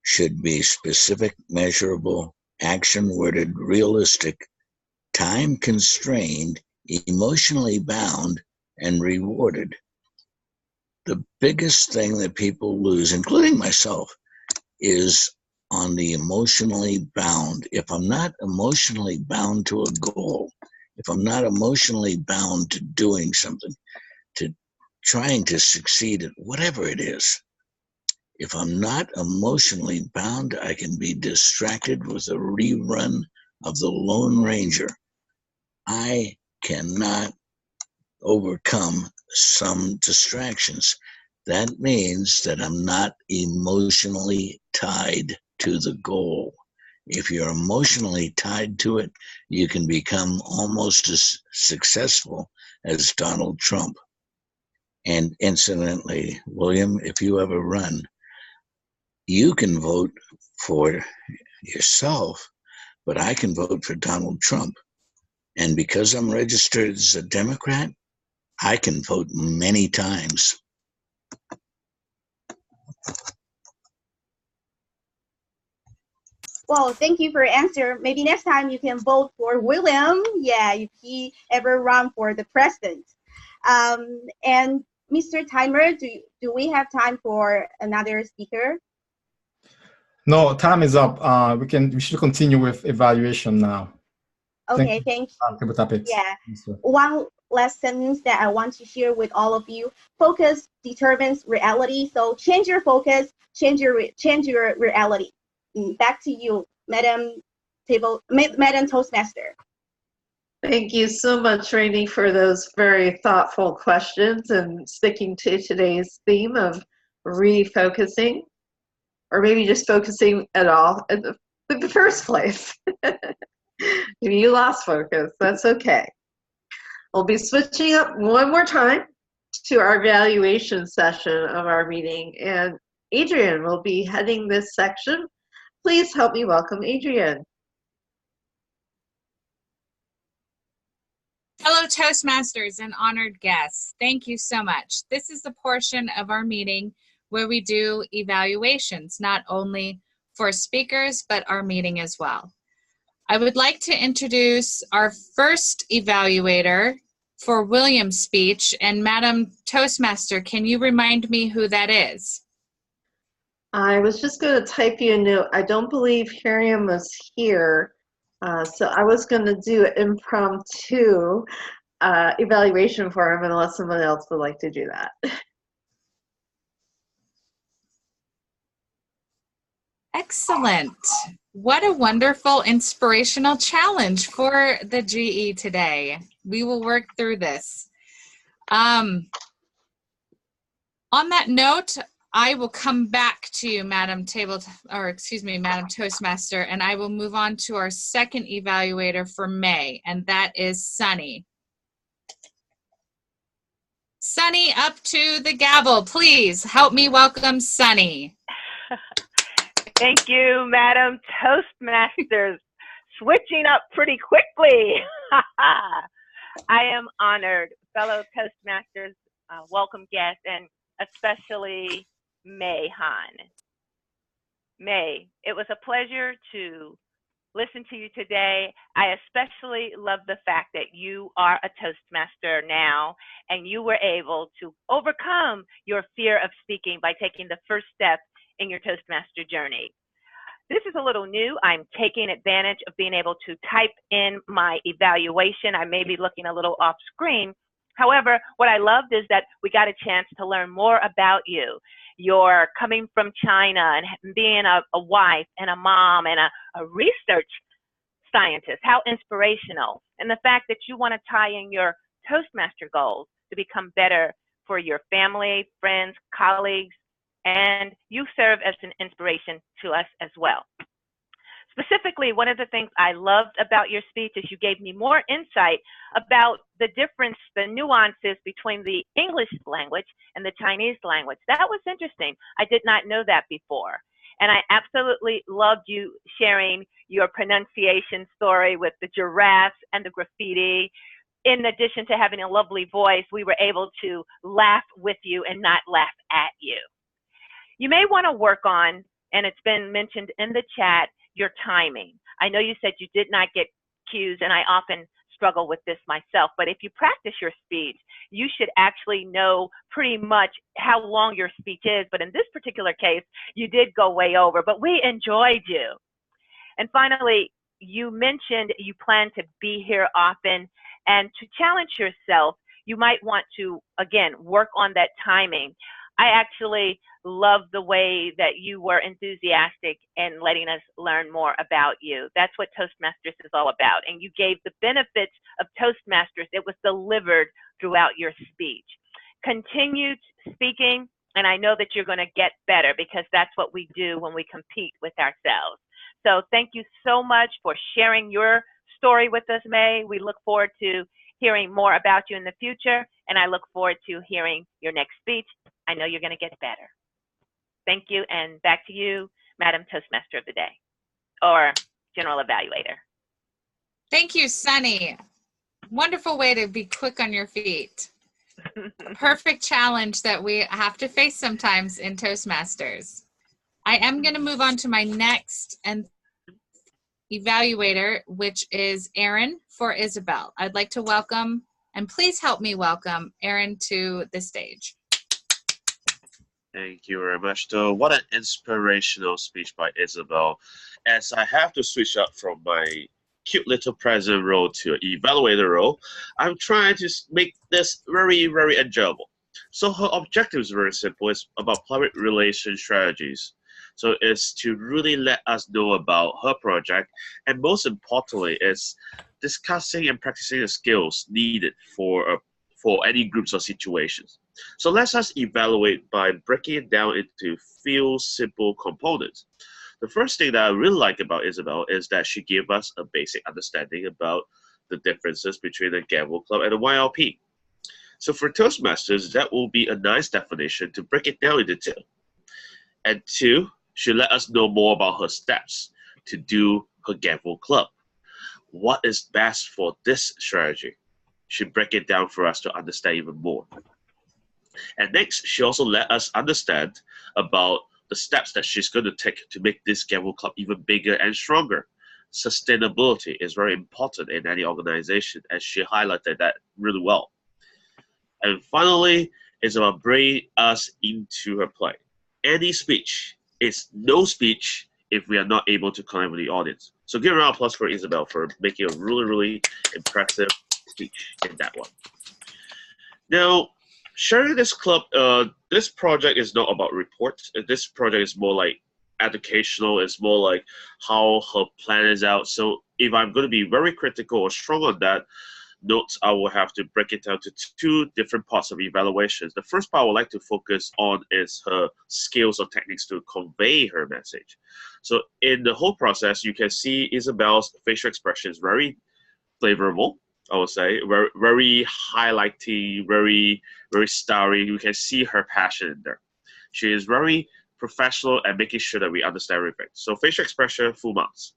should be specific, measurable, action-worded, realistic, time-constrained, emotionally bound, and rewarded. The biggest thing that people lose, including myself, is on the emotionally bound. If I'm not emotionally bound to a goal, if I'm not emotionally bound to doing something, to trying to succeed at whatever it is, if I'm not emotionally bound, I can be distracted with a rerun of the Lone Ranger. I cannot overcome some distractions. That means that I'm not emotionally tied to the goal. If you're emotionally tied to it, you can become almost as successful as Donald Trump. And incidentally, William, if you ever run, you can vote for yourself, but I can vote for Donald Trump. And because I'm registered as a Democrat, I can vote many times. Well, thank you for your answer. Maybe next time you can vote for William. Yeah, if he ever run for the president. And Mr. Timer, do we have time for another speaker? No, time is up. We should continue with evaluation now. Okay, thank you. Yeah. One last sentence that I want to share with all of you. Focus determines reality. So change your focus, change your reality. Back to you, Madam Toastmaster. Thank you so much, Rainey, for those very thoughtful questions and sticking to today's theme of refocusing, or maybe just focusing at all in the first place. If you lost focus, that's okay. We'll be switching up one more time to our evaluation session of our meeting, and Adrian will be heading this section. Please help me welcome Adrian. Hello, Toastmasters and honored guests. Thank you so much. This is the portion of our meeting where we do evaluations, not only for speakers, but our meeting as well. I would like to introduce our first evaluator for William's speech. And Madam Toastmaster, can you remind me who that is? I was just going to type you a note. I don't believe Hariam was here So I was going to do an impromptu evaluation for him unless someone else would like to do that. Excellent. What a wonderful inspirational challenge for the GE today. We will work through this. On that note, I will come back to you, Madam Toastmaster, and I will move on to our second evaluator for May, and that is Sunny. Sunny, up to the gavel, please. Help me welcome Sunny. Thank you, Madam Toastmasters. Switching up pretty quickly. I am honored, fellow Toastmasters, welcome guests, and especially May Han. May, it was a pleasure to listen to you today. I especially love the fact that you are a Toastmaster now, and you were able to overcome your fear of speaking by taking the first step in your Toastmaster journey. This is a little new. I'm taking advantage of being able to type in my evaluation. I may be looking a little off screen. However, what I loved is that we got a chance to learn more about you. You're coming from China and being a wife and a mom and a research scientist. How inspirational. And the fact that you want to tie in your Toastmaster goals to become better for your family, friends, colleagues, and you serve as an inspiration to us as well. Specifically, one of the things I loved about your speech is you gave me more insight about the difference, the nuances between the English language and the Chinese language. That was interesting. I did not know that before. And I absolutely loved you sharing your pronunciation story with the giraffes and the graffiti. In addition to having a lovely voice, we were able to laugh with you and not laugh at you. You may want to work on, and it's been mentioned in the chat, your timing. I know you said you did not get cues, and I often struggle with this myself, but if you practice your speech, you should actually know pretty much how long your speech is. But in this particular case, you did go way over, but we enjoyed you. And finally, you mentioned you plan to be here often, and to challenge yourself, you might want to, again, work on that timing. I actually love the way that you were enthusiastic in letting us learn more about you. That's what Toastmasters is all about. And you gave the benefits of Toastmasters. It was delivered throughout your speech. Continue speaking, and I know that you're going to get better because that's what we do when we compete with ourselves. So thank you so much for sharing your story with us, May. We look forward to hearing more about you in the future, and I look forward to hearing your next speech. I know you're going to get better. Thank you, and back to you, Madam Toastmaster of the Day, or General Evaluator. Thank you, Sunny. Wonderful way to be quick on your feet. Perfect challenge that we have to face sometimes in Toastmasters. I am going to move on to my next and evaluator, which is Aaron for Isabel. I'd like to welcome, and please help me welcome Aaron to the stage. Thank you very much, though. What an inspirational speech by Isabel. As I have to switch up from my cute little present role to an evaluator role, I'm trying to make this very, very enjoyable. So her objective is very simple. It's about public relations strategies. So it's to really let us know about her project, and most importantly, it's discussing and practicing the skills needed for any groups or situations. So let us evaluate by breaking it down into few simple components. The first thing that I really like about Isabel is that she gave us a basic understanding about the differences between the Gavel Club and the YLP. So for Toastmasters, that will be a nice definition to break it down into two. And two, she let us know more about her steps to do her Gavel Club. What is best for this strategy? She break it down for us to understand even more. And next, she also let us understand about the steps that she's going to take to make this Gavel Club even bigger and stronger. Sustainability is very important in any organization, and she highlighted that really well. And finally, it's about bringing us into her play. Any speech is no speech if we are not able to connect with the audience. So give a round of applause for Isabel for making a really, really impressive speech in that one. Now, sharing this club, this project is not about reports. This project is more like educational. It's more like how her plan is out. So if I'm going to be very critical or strong on that, notes, I will have to break it down to two different parts of evaluations. The first part I would like to focus on is her skills or techniques to convey her message. So in the whole process, you can see Isabel's facial expression is very flavorful, I would say, very, very highlighting, very, very starry. You can see her passion in there. She is very professional at making sure that we understand everything. So facial expression, full marks.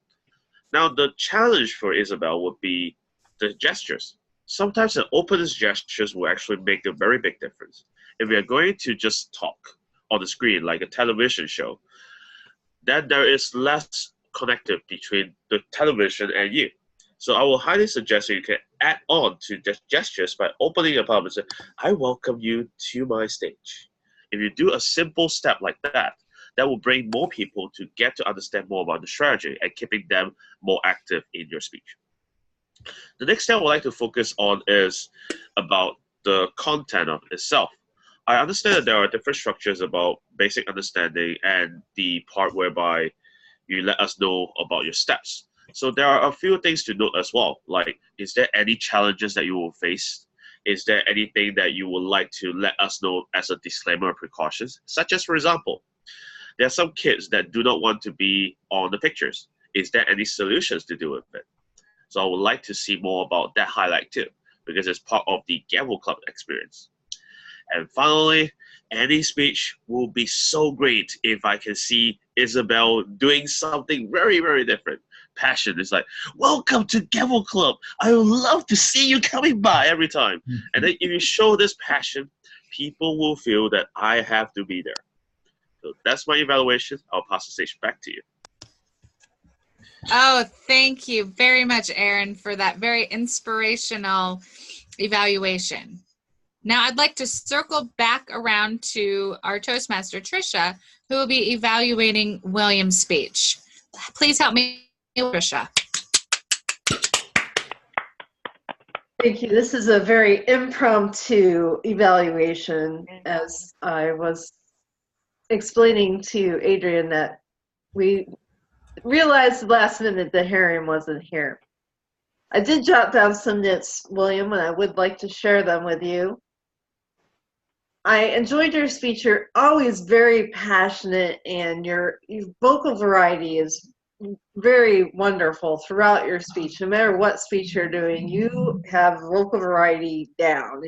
Now the challenge for Isabel would be the gestures. Sometimes the openness gestures will actually make a very big difference. If we are going to just talk on the screen like a television show, then there is less connective between the television and you. So I will highly suggest that you can add on to the gestures by opening your palm and say, I welcome you to my stage. If you do a simple step like that, that will bring more people to get to understand more about the strategy and keeping them more active in your speech. The next step I would like to focus on is about the content of itself. I understand that there are different structures about basic understanding and the part whereby you let us know about your steps. So there are a few things to note as well, like is there any challenges that you will face? Is there anything that you would like to let us know as a disclaimer or precautions? Such as, for example, there are some kids that do not want to be on the pictures. Is there any solutions to do with it? So I would like to see more about that highlight too, because it's part of the Gavel Club experience. And finally, any speech will be so great if I can see Isabel doing something very, very different. Passion is like, welcome to Gavel Club. I would love to see you coming by every time. And then if you show this passion, people will feel that I have to be there. So that's my evaluation. I'll pass the stage back to you. Oh, thank you very much, Aaron, for that very inspirational evaluation. Now I'd like to circle back around to our Toastmaster, Trisha, who will be evaluating William's speech. Please help me, Trisha. Thank you. This is a very impromptu evaluation, as I was explaining to Adrian that we realized last minute that Harriet wasn't here. I did jot down some notes, William, and I would like to share them with you. I enjoyed your speech. You're always very passionate, and your vocal variety is very wonderful throughout your speech. No matter what speech you're doing, you have vocal variety down.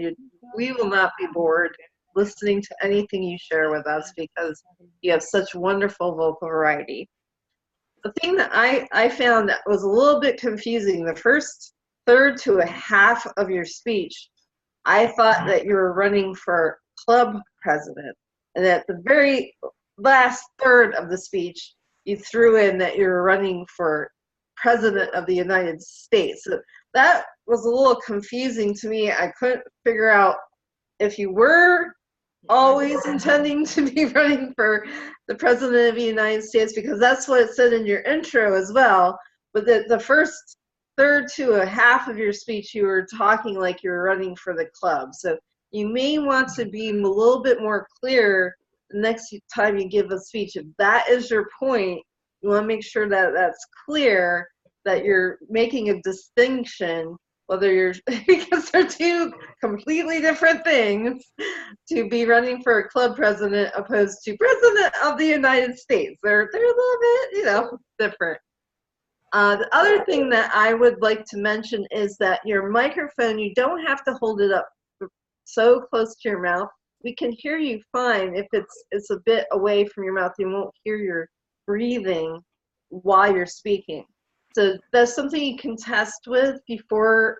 We will not be bored listening to anything you share with us because you have such wonderful vocal variety. The thing that I found that was a little bit confusing, the first third to a half of your speech, I thought that you were running for club president. And at the very last third of the speech, you threw in that you were running for president of the United States. So that was a little confusing to me. I couldn't figure out if you were always intending to be running for the president of the United States, because that's what it said in your intro as well. But the first third to a half of your speech, you were talking like you were running for the club. So you may want to be a little bit more clear the next time you give a speech. If that is your point, you want to make sure that that's clear, that you're making a distinction, whether you're, because they're two completely different things, to be running for a club president opposed to president of the United States. They're a little bit, different. The other thing that I would like to mention is that your microphone, you don't have to hold it up so close to your mouth. We can hear you fine. If it's a bit away from your mouth, you won't hear your breathing while you're speaking. So that's something you can test with before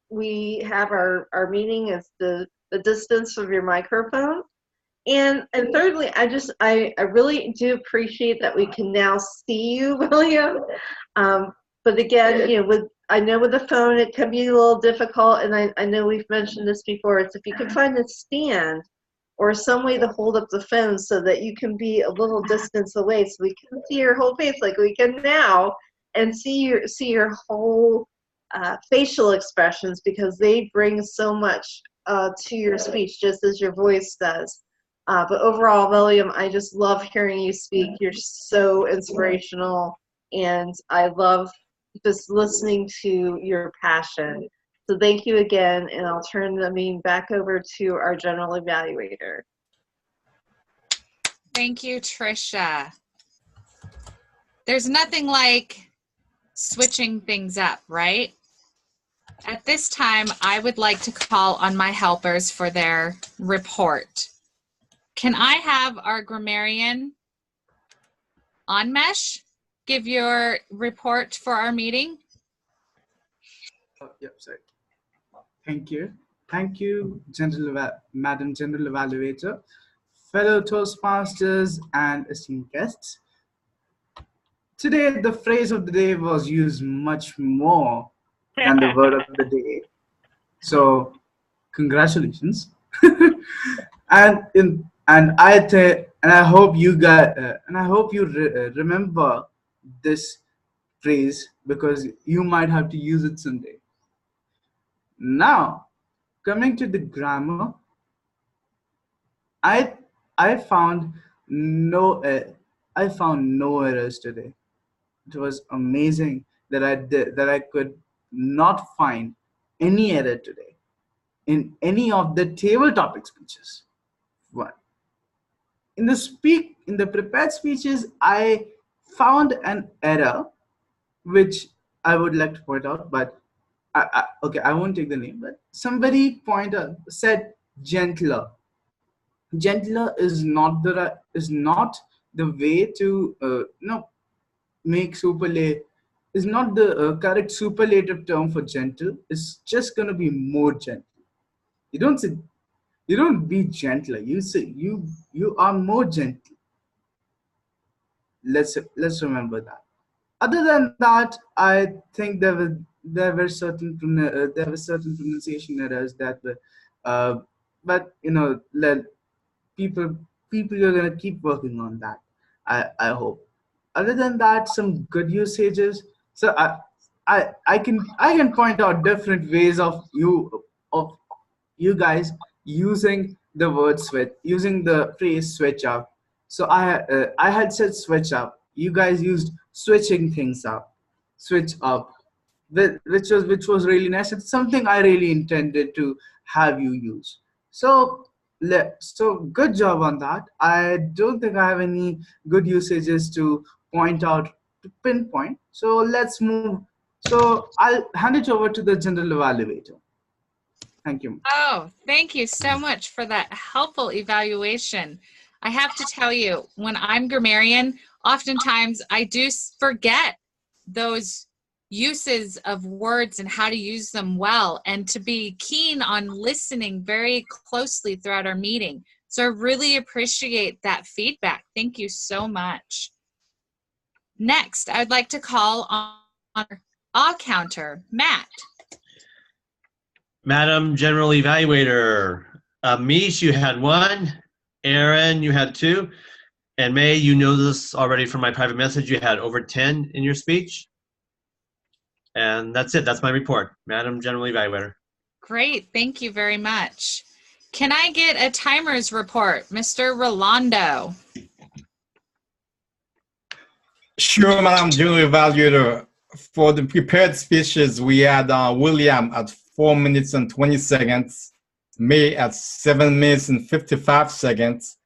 we have our meeting, is the distance of your microphone. And thirdly, I really do appreciate that we can now see you, William. But again, I know with the phone it can be a little difficult, and I know we've mentioned this before. It's if you can find a stand or some way to hold up the phone so that you can be a little distance away so we can see your whole face like we can now, and see your whole facial expressions, because they bring so much to your speech, just as your voice does. But overall, William, I just love hearing you speak. You're so inspirational, and I love just listening to your passion. So thank you again, and I'll turn the meeting back over to our general evaluator. Thank you, Tricia. There's nothing like switching things up, right? At this time, I would like to call on my helpers for their report. Can I have our grammarian, Anmesh, give your report for our meeting? Yep, sorry. Thank you. Thank you, Madam General Evaluator, fellow Toastmasters, and esteemed guests. Today, the phrase of the day was used much more than the word of the day. So, congratulations. And I hope you remember this phrase, because you might have to use it someday. Now, coming to the grammar, I found no errors today. It was amazing that I could not find any error today in any of the table topic speeches. One. In the prepared speeches, I found an error which I would like to point out, but okay, I won't take the name, but somebody said gentler. Gentler is not the way to make superlative. Is not the correct superlative term for gentle. It's just gonna be more gentle. You don't be gentler. You say you are more gentle. Let's remember that. Other than that, I think there were certain pronunciation errors that were, but let people are gonna keep working on that. I hope. Other than that, some good usages. So I can point out different ways of you guys using the word switch, using the phrase switch up. So I had said switch up. You guys used switching things up, switch up, which was really nice. It's something I really intended to have you use. So good job on that. I don't think I have any good usages to point out, to pinpoint. So let's move. So I'll hand it over to the general evaluator. Thank you. Oh, thank you so much for that helpful evaluation. I have to tell you, when I'm grammarian, oftentimes I do forget those uses of words and how to use them well, and to be keen on listening very closely throughout our meeting. So I really appreciate that feedback. Thank you so much. Next, I'd like to call on our counter, Matt. Madam General Evaluator, Amish, you had 1. Aaron, you had 2. And May, you know this already from my private message, you had over 10 in your speech. And that's it. That's my report, Madam General Evaluator. Great. Thank you very much. Can I get a timer's report, Mr. Rolando? Sure, Madam General Evaluator. For the prepared speeches, we had William at 4 minutes and 20 seconds, May at 7 minutes and 55 seconds.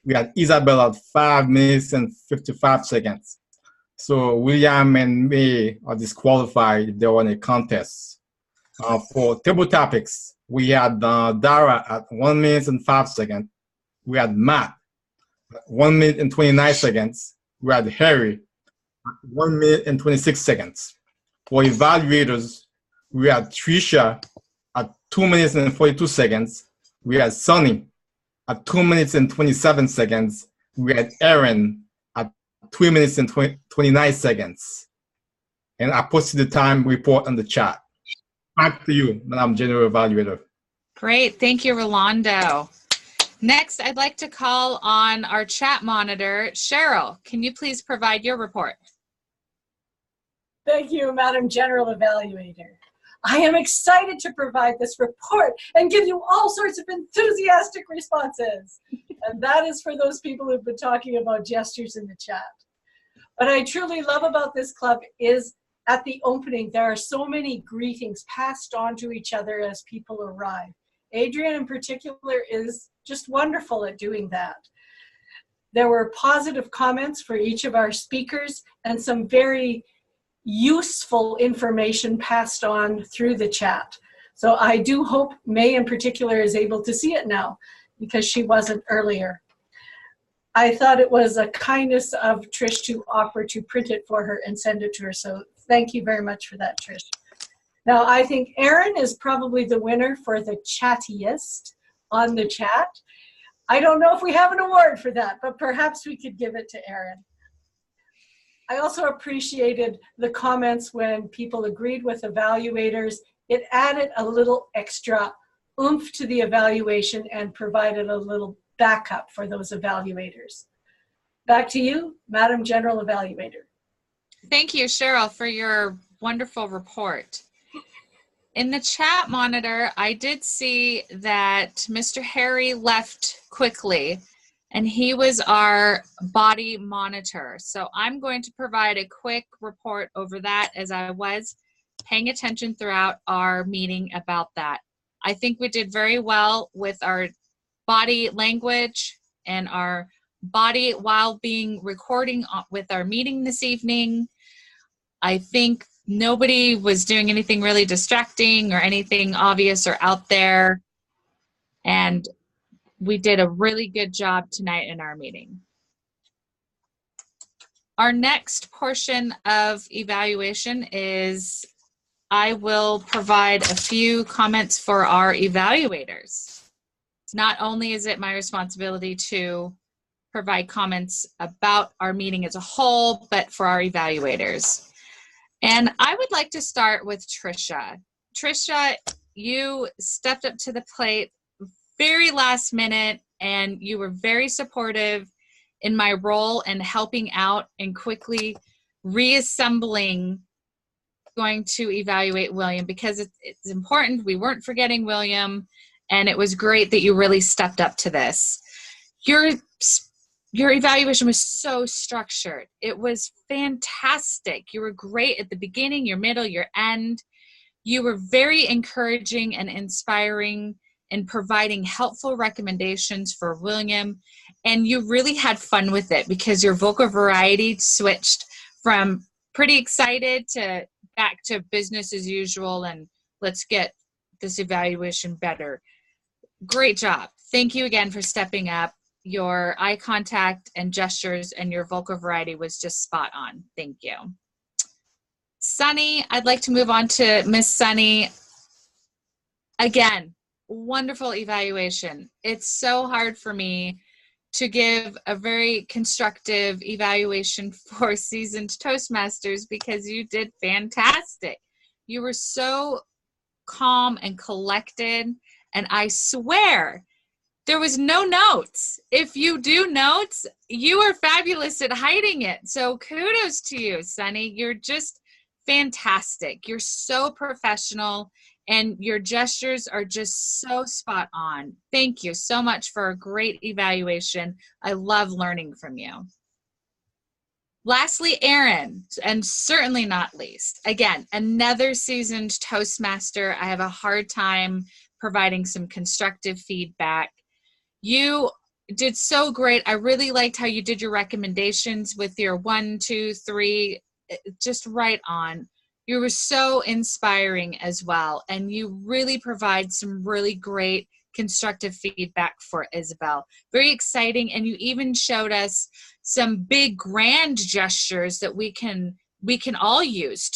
We had Isabel at 5 minutes and 55 seconds. So William and May are disqualified if they were in a contest. For table topics, we had Dara at 1 minute and 5 seconds. We had Matt at 1 minute and 29 seconds. We had Harry at 1 minute and 26 seconds. For evaluators, we had Tricia at 2 minutes and 42 seconds. We had Sunny at 2 minutes and 27 seconds. We had Aaron at 3 minutes and 29 seconds. And I posted the time report on the chat. Back to you, Madam General Evaluator. Great. Thank you, Rolando. Next, I'd like to call on our chat monitor, Cheryl. Can you please provide your report? Thank you, Madam General Evaluator. I am excited to provide this report and give you all sorts of enthusiastic responses. And that is for those people who've been talking about gestures in the chat. What I truly love about this club is at the opening, there are so many greetings passed on to each other as people arrive. Adrian in particular is just wonderful at doing that. There were positive comments for each of our speakers and some very useful information passed on through the chat. So I do hope May in particular is able to see it now because she wasn't earlier. I thought it was a kindness of Trish to offer to print it for her and send it to her. So thank you very much for that, Trish. Now I think Erin is probably the winner for the chattiest on the chat. I don't know if we have an award for that, but perhaps we could give it to Erin. I also appreciated the comments when people agreed with evaluators. It added a little extra oomph to the evaluation and provided a little backup for those evaluators. Back to you, Madam General Evaluator. Thank you, Cheryl, for your wonderful report. In the chat monitor, I did see that Mr. Harry left quickly, and he was our body monitor. So I'm going to provide a quick report over that as I was paying attention throughout our meeting about that. I think we did very well with our body language and our body while being recording with our meeting this evening. I think nobody was doing anything really distracting or anything obvious or out there. And we did a really good job tonight in our meeting. Our next portion of evaluation is I will provide a few comments for our evaluators. Not only is it my responsibility to provide comments about our meeting as a whole, but for our evaluators. And I would like to start with Trisha. Trisha, you stepped up to the plate very last minute, and you were very supportive in my role and helping out and quickly reassembling going to evaluate William because it's important. We weren't forgetting William, and it was great that you really stepped up to this. Your evaluation was so structured. It was fantastic. You were great at the beginning, your middle, your end. You were very encouraging and inspiring in providing helpful recommendations for William, and you really had fun with it because your vocal variety switched from pretty excited to back to business as usual and let's get this evaluation better. Great job. Thank you again for stepping up. Your eye contact and gestures and your vocal variety was just spot on. Thank you. Sunny, I'd like to move on to Miss Sunny. Again, wonderful evaluation. It's so hard for me to give a very constructive evaluation for seasoned Toastmasters because you did fantastic. You were so calm and collected, and I swear there was no notes. If you do notes, you are fabulous at hiding it. So kudos to you, Sunny. You're just fantastic. You're so professional, and your gestures are just so spot on. Thank you so much for a great evaluation. I love learning from you. Lastly, Erin, and certainly not least, again, another seasoned Toastmaster. I have a hard time providing some constructive feedback. You did so great. I really liked how you did your recommendations with your 1, 2, 3, just right on. You were so inspiring as well, and you really provide some really great constructive feedback for Isabel. Very exciting, and you even showed us some big grand gestures that we can all use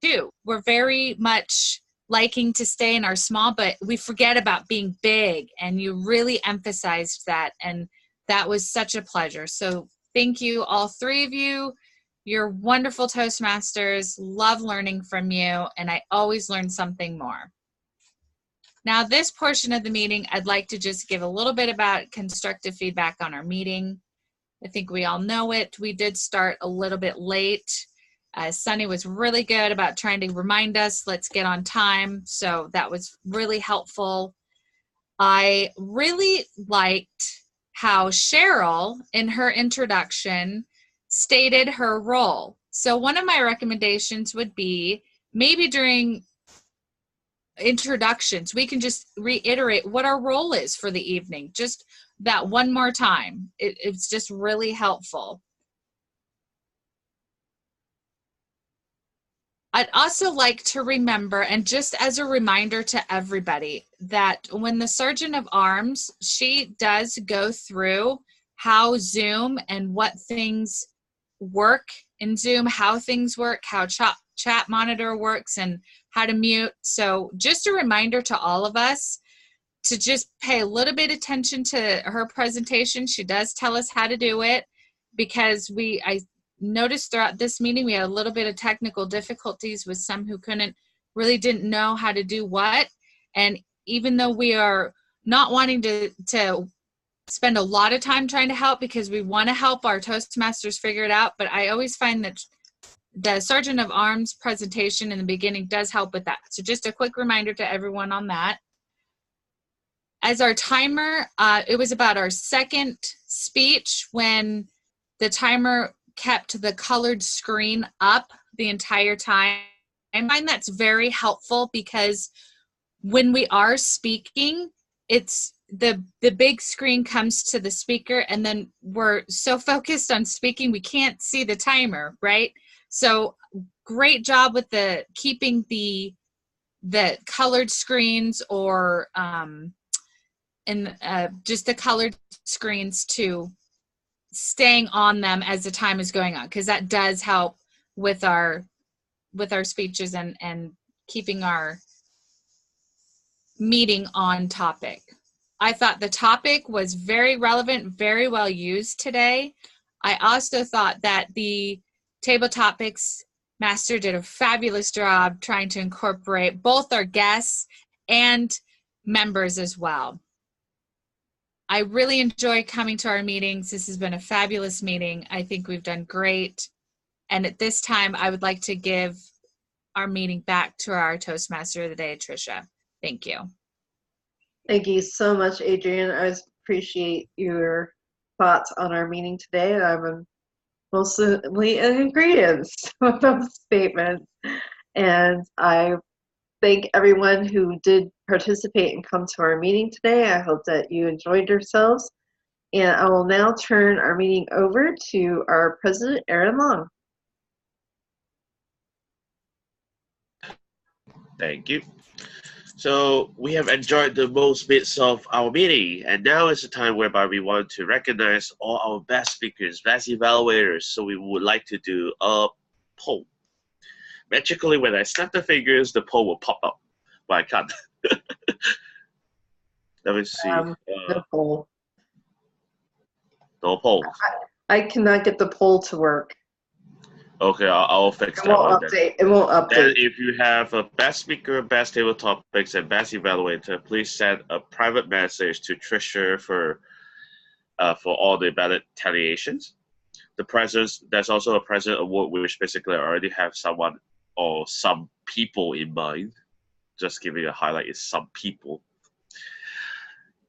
too. We're very much liking to stay in our small, but we forget about being big, and you really emphasized that, and that was such a pleasure. So thank you, all three of you. You're wonderful Toastmasters. Love learning from you, and I always learn something more. Now, this portion of the meeting, I'd like to just give a little bit about constructive feedback on our meeting. I think we all know it. We did start a little bit late. Sunny was really good about trying to remind us, let's get on time. So that was really helpful. I really liked how Cheryl, in her introduction, stated her role. So one of my recommendations would be maybe during introductions, we can just reiterate what our role is for the evening, just that one more time. It's just really helpful. I'd also like to remember, and just as a reminder to everybody, that when the Sergeant of Arms, she does go through how Zoom and what things work in Zoom, how things work, how chat monitor works, and how to mute. So just a reminder to all of us to just pay a little bit attention to her presentation. She does tell us how to do it, because I noticed throughout this meeting we had a little bit of technical difficulties with some who really didn't know how to do what. And even though we are not wanting to spend a lot of time trying to help, because we want to help our Toastmasters figure it out, but I always find that the Sergeant of Arms presentation in the beginning does help with that. So just a quick reminder to everyone on that. As our timer, it was about our second speech when the timer kept the colored screen up the entire time. I find that's very helpful, because when we are speaking, it's the big screen comes to the speaker, and then we're so focused on speaking we can't see the timer, right? So great job with keeping the colored screens, or just the colored screens to staying on them as the time is going on, because that does help with our speeches and keeping our meeting on topic. I thought the topic was very relevant, very well used today. I also thought that the table topics master did a fabulous job trying to incorporate both our guests and members as well. I really enjoy coming to our meetings. This has been a fabulous meeting. I think we've done great. And at this time, I would like to give our meeting back to our Toastmaster of the day, Tricia. Thank you. Thank you so much, Adrian. I appreciate your thoughts on our meeting today. I'm mostly in agreement with those statements. And I thank everyone who did participate and come to our meeting today. I hope that you enjoyed yourselves. And I will now turn our meeting over to our president, Aaron Long. Thank you. So we have enjoyed the most bits of our meeting, and now is the time whereby we want to recognize all our best speakers, best evaluators. So we would like to do a poll. Magically, when I snap the fingers, the poll will pop up, but I can't. Let me see. No poll. No poll. I cannot get the poll to work. Okay, I'll fix that. It won't update. It won't update. Then if you have a best speaker, best table topics, and best evaluator, please send a private message to Tricia for all the ballot talliations. The presidents, there's also a president award, which basically I already have someone or some people in mind. Just giving a highlight is some people.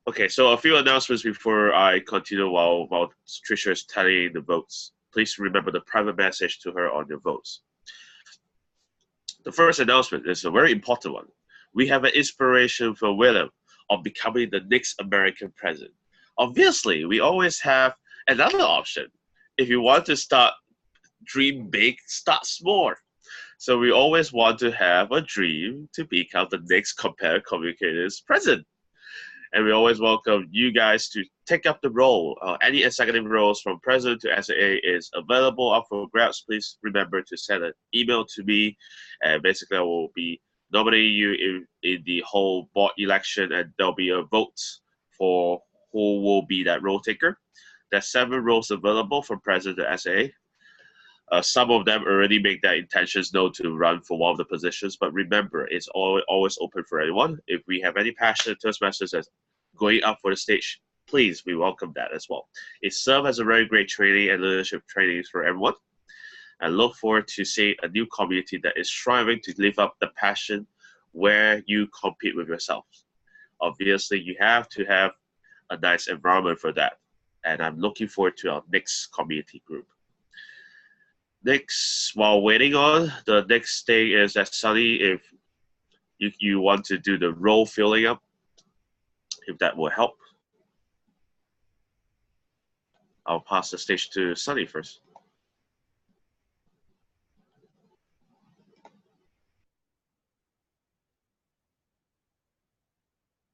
Okay, so a few announcements before I continue while Tricia is tallying the votes. Please remember the private message to her on your votes. The first announcement is a very important one. We have an inspiration for William of becoming the next American president. Obviously, we always have another option. If you want to dream big, start small. So we always want to have a dream to become the next Compare Communicators president. And we always welcome you guys to take up the role. Any executive roles from president to SAA is available up for grabs. Please remember to send an email to me. And basically, I will be nominating you in the whole board election, and there'll be a vote for who will be that role taker. There's 7 roles available from president to SAA. Some of them already make their intentions known to run for one of the positions, but remember, it's always open for anyone. If we have any passionate Toastmasters that's going up for the stage, please, we welcome that as well. It serves as a very great training and leadership trainings for everyone. I look forward to seeing a new community that is striving to live up the passion where you compete with yourselves. Obviously, you have to have a nice environment for that. And I'm looking forward to our next community group. Next, while waiting on, the next thing is that Sunny, if you want to do the role filling up, if that will help. I'll pass the stage to Sunny first.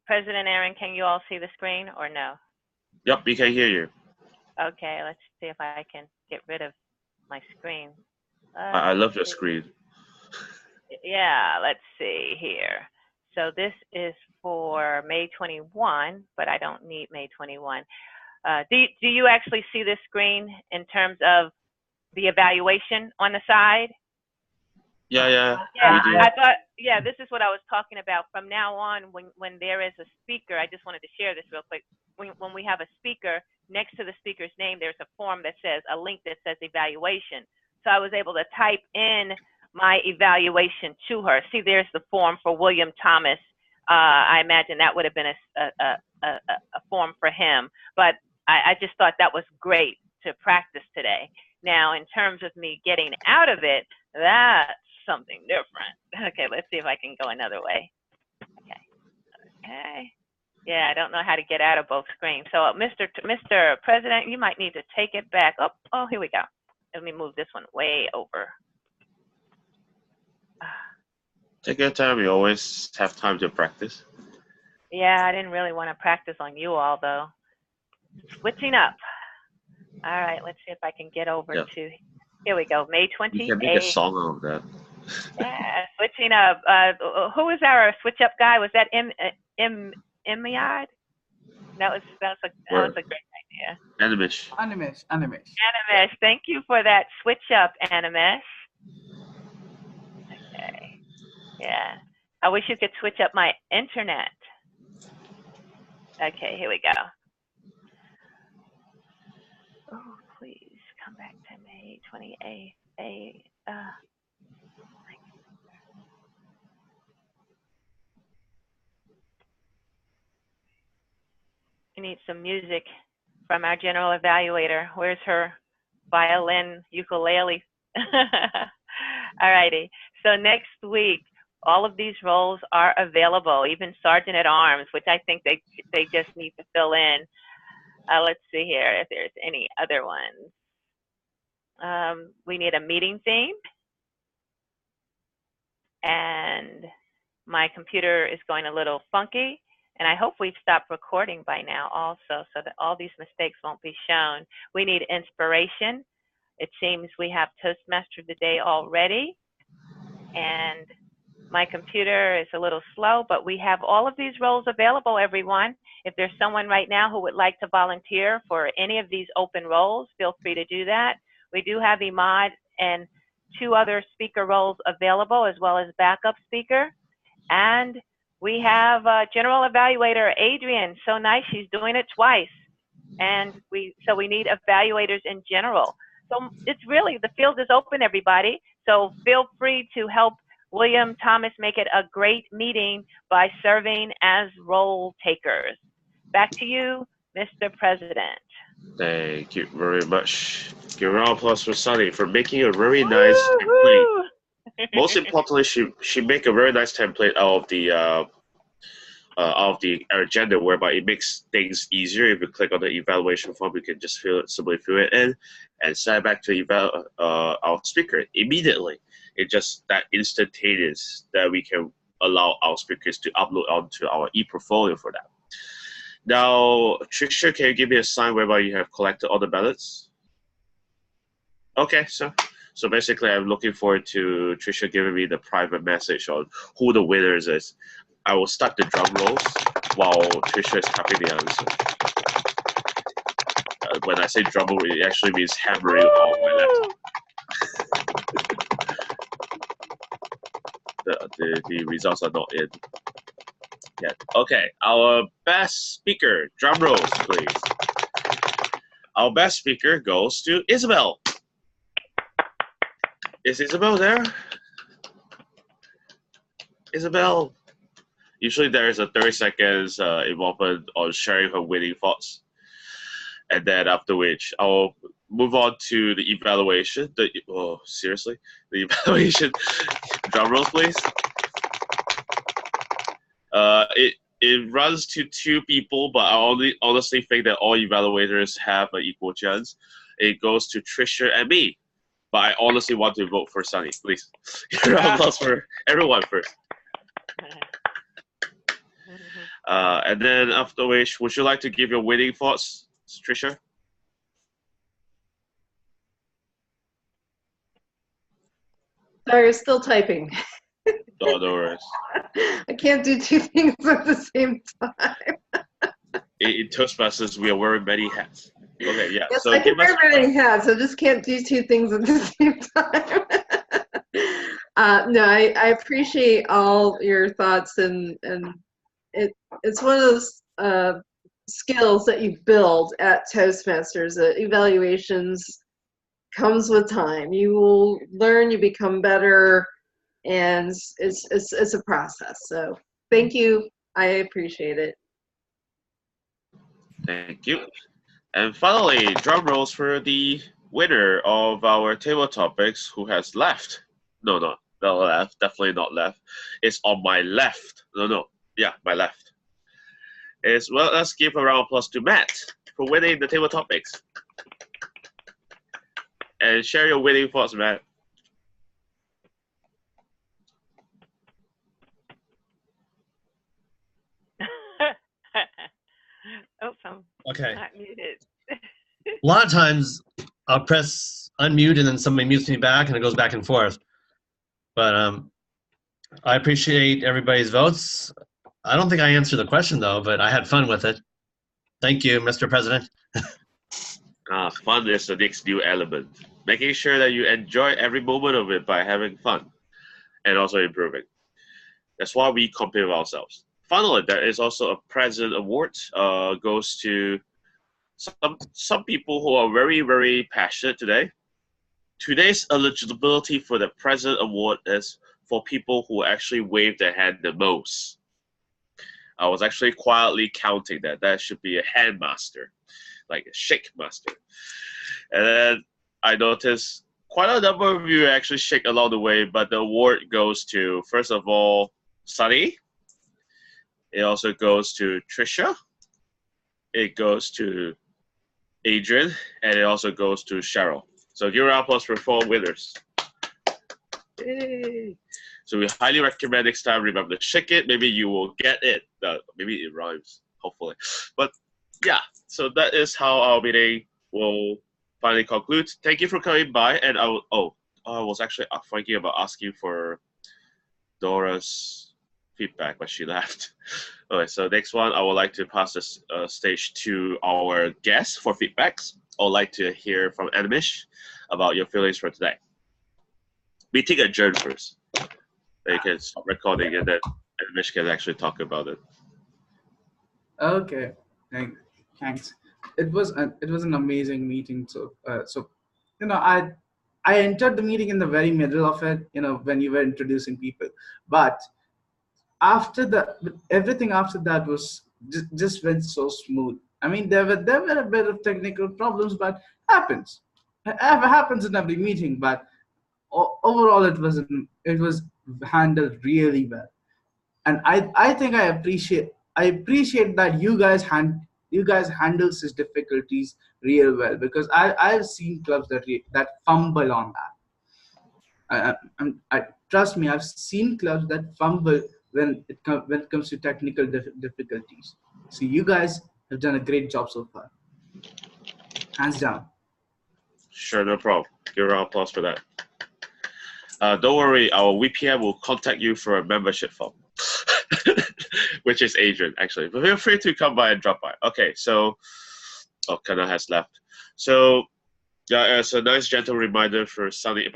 President Aaron, can you all see the screen or no? Yep, we can hear you. Okay, let's see if I can get rid of my screen. I love your screen. Yeah, let's see here. So this is for May 21, but I don't need May 21. Do you actually see this screen in terms of the evaluation on the side? Yeah, Yeah, we do. I thought, yeah, this is what I was talking about. From now on, when there is a speaker, I just wanted to share this real quick. When we have a speaker, next to the speaker's name, there's a form that says, a link that says evaluation. So I was able to type in my evaluation to her. See, there's the form for William Thomas. I imagine that would have been a form for him. But I just thought that was great to practice today. Now, in terms of me getting out of it, that's something different. Okay, let's see if I can go another way. Okay. Yeah, I don't know how to get out of both screens. So, Mr. President, you might need to take it back. Oh, here we go. Let me move this one way over. Take your time. You always have time to practice. Yeah, I didn't really want to practice on you all, though. Switching up. All right, let's see if I can get over to, here we go, May 28th. You can make a song out of that. Yeah, switching up. Who was our switch up guy? Was that Emiad? That was a great idea. Animesh. Animesh, thank you for that switch up, Animesh. Okay. Yeah. I wish you could switch up my internet. Okay, here we go. Oh, please come back to May 28th. We need some music from our general evaluator. Where's her violin, ukulele? All righty. So next week, all of these roles are available, even Sergeant at Arms, which I think they just need to fill in. Let's see here if there's any other ones. We need a meeting theme. And my computer is going a little funky. And I hope we've stopped recording by now also, so that all these mistakes won't be shown. We need inspiration. It seems we have Toastmaster today already. And my computer is a little slow, but we have all of these roles available, everyone. If there's someone right now who would like to volunteer for any of these open roles, feel free to do that. We do have Imad and 2 other speaker roles available, as well as backup speaker. And we have General Evaluator Adrian. So nice, she's doing it twice. And so we need evaluators in general. So it's really, the field is open, everybody. So feel free to help William Thomas make it a great meeting by serving as role takers. Back to you, Mr. President. Thank you very much. Give a round of applause for Sunny for making a very nice template. Most importantly, she make a very nice template out of the agenda, whereby it makes things easier. If you click on the evaluation form, you can just simply fill it in and send it back to our speaker immediately. It's just that instantaneous that we can allow our speakers to upload onto our e-portfolio for that. Now, Tricia, can you give me a sign whereby you have collected all the ballots? Okay, so basically, I'm looking forward to Tricia giving me the private message on who the winners is. I will start the drum rolls while Tricia is copying the answer. When I say drum roll, it actually means hammering on my laptop. the results are not in yet. Okay, our best speaker, drum rolls, please. Our best speaker goes to Isabel. Is Isabel there? Isabel. Usually there is a 30 seconds involvement on sharing her winning thoughts. And then after which, I'll move on to the evaluation. Oh, seriously? The evaluation. Drum rolls, please. It runs to 2 people, but I honestly think that all evaluators have an equal chance. It goes to Trisha and me. But I honestly want to vote for Sunny, please. Round of applause for everyone first. And then after which, would you like to give your winning thoughts, Trisha? Sorry, you're still typing. Oh, no worries. I can't do 2 things at the same time. In Toastmasters, we are wearing many hats. Okay, yeah. Yes, So I can give us. wear many hats. I just can't do 2 things at the same time. No, I appreciate all your thoughts, and it's one of those skills that you build at Toastmasters. Evaluations comes with time. You will learn, you become better, and it's a process. So thank you. I appreciate it. Thank you. And finally, drum rolls for the winner of our table topics who has left. No, not left. Definitely not left. It's on my left. No. Yeah, my left. Well, let's give a round of applause to Matt for winning the table topics. And share your winning thoughts, Matt. Oh, I'm Okay. not muted. A lot of times I'll press unmute and then somebody mutes me back and it goes back and forth. But I appreciate everybody's votes. I don't think I answered the question though, but I had fun with it. Thank you, Mr. President. Fun is the next new element. Making sure that you enjoy every moment of it by having fun and also improving. That's why we compete with ourselves. Finally, there is also a President Award. Goes to some people who are very, very passionate today. Today's eligibility for the President Award is for people who actually wave their hand the most. I was actually quietly counting that. That should be a hand master, like a shake master. And then I noticed quite a number of you actually shake along the way, but the award goes to, first of all, Sunny. It also goes to Trisha. It goes to Adrian, and it also goes to Cheryl. So give a round of applause for 4 winners. Yay. So we highly recommend next time, remember to shake it. Maybe you will get it. Maybe it rhymes, hopefully. But yeah, so that is how our meeting will finally conclude. Thank you for coming by. And I was actually thinking about asking for Dora's feedback, but she left. Okay, so next one, I would like to pass this stage to our guests for feedbacks. I would like to hear from Animish about your feelings for today. We take a adjourn first. Then you can stop recording and then Animish can actually talk about it. Okay, thanks. It was an amazing meeting. So you know, I entered the meeting in the very middle of it. You know, when you were introducing people, but everything after that was just went so smooth. I mean, there were a bit of technical problems, but happens. It happens in every meeting. But overall, it was handled really well, and I think I appreciate that you guys handle such difficulties real well, because I've seen clubs that fumble on that. I trust me, I've seen clubs that fumble when it comes to technical difficulties. So you guys have done a great job so far, hands down. Sure, no problem. Give a round of applause for that. Don't worry, our VPN will contact you for a membership form, which is Adrian, actually. But feel free to come by and drop by. Okay, so, Kana has left. So, Yeah, as a nice gentle reminder for Sunny,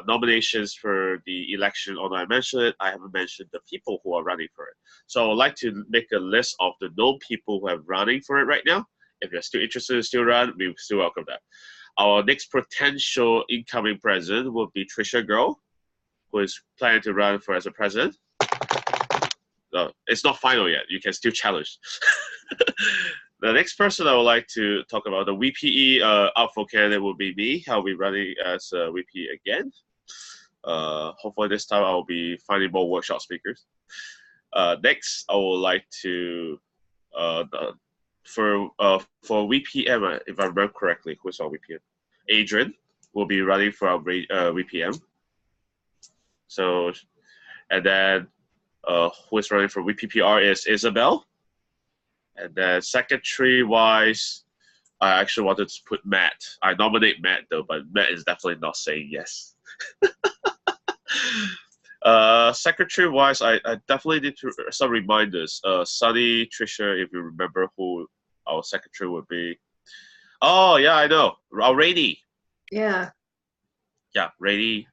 nominations for the election, although I mentioned it, I haven't mentioned the people who are running for it. So I'd like to make a list of the known people who are running for it right now. If you're still interested to still run, we still welcome that. Our next potential incoming president will be Trisha Guo, who is planning to run for as a president. No, it's not final yet. You can still challenge. The next person I would like to talk about, the VPE up for candidate will be me. I'll be running as a VP again. Hopefully this time I'll be finding more workshop speakers. Next, I would like to, for VPM, if I remember correctly, who's our VPM? Adrian will be running for our VPM. So, and then who is running for VPPR is Isabel. And then secretary-wise, I actually wanted to put Matt. I nominate Matt, though, but Matt is definitely not saying yes. Secretary-wise, I definitely need some reminders. Sunny, Trisha, if you remember who our secretary would be. Oh, yeah, I know. Rainy. Yeah. Yeah, Rainy.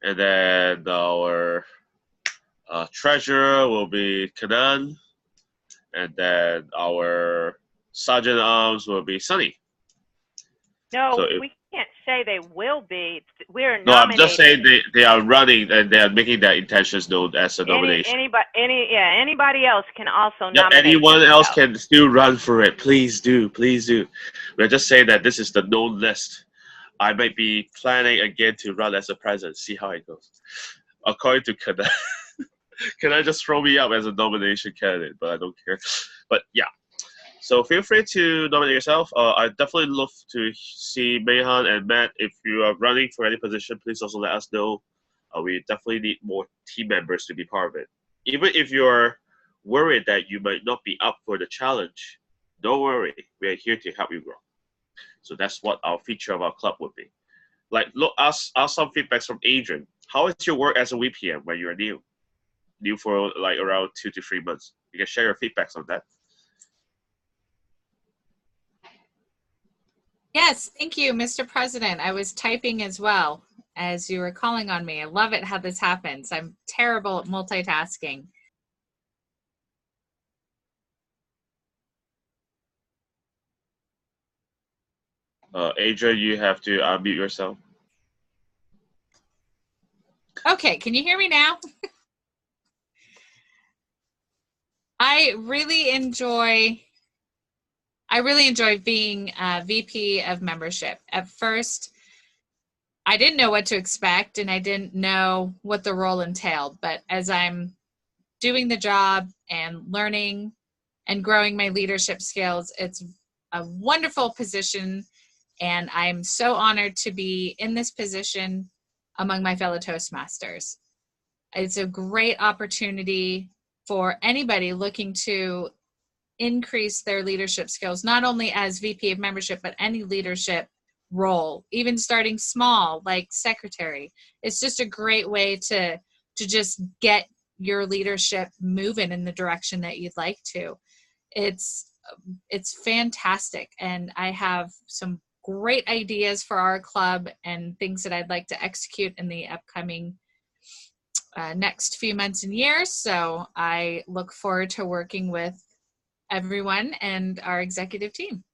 And then our treasurer will be Kanan. And then our sergeant at arms will be Sunny. No, So we can't say they will be. We're no, I'm nominating. just saying they are running and they are making their intentions known as a nomination. Anybody else can also Yeah, nominate. anyone else themselves. can still run for it. Please do, please do. We're just saying that this is the known list. I might be planning again to run as a president. See how it goes. According to Kana. Can I just throw me up as a nomination candidate? But I don't care. But yeah. So feel free to nominate yourself. I definitely love to see Mayhan and Matt. If you are running for any position, please also let us know. We definitely need more team members to be part of it. Even if you're worried that you might not be up for the challenge, don't worry. We are here to help you grow. So that's what our feature of our club would be. Like, look, ask some feedbacks from Adrian. How is your work as a VPM when you're new? New for like around 2 to 3 months. You can share your feedbacks on that. Yes, thank you, Mr. President. I was typing as well as you were calling on me. I love it how this happens. I'm terrible at multitasking. Adrian, you have to unmute yourself. Okay, can you hear me now? I really enjoy being VP of membership. At first, I didn't know what to expect and I didn't know what the role entailed, but as I'm doing the job and learning and growing my leadership skills, it's a wonderful position and I'm so honored to be in this position among my fellow Toastmasters. It's a great opportunity for anybody looking to increase their leadership skills, not only as VP of membership, but any leadership role, even starting small, like secretary. It's just a great way to just get your leadership moving in the direction that you'd like to. It's fantastic. And I have some great ideas for our club and things that I'd like to execute in the upcoming next few months and years. So I look forward to working with everyone and our executive team.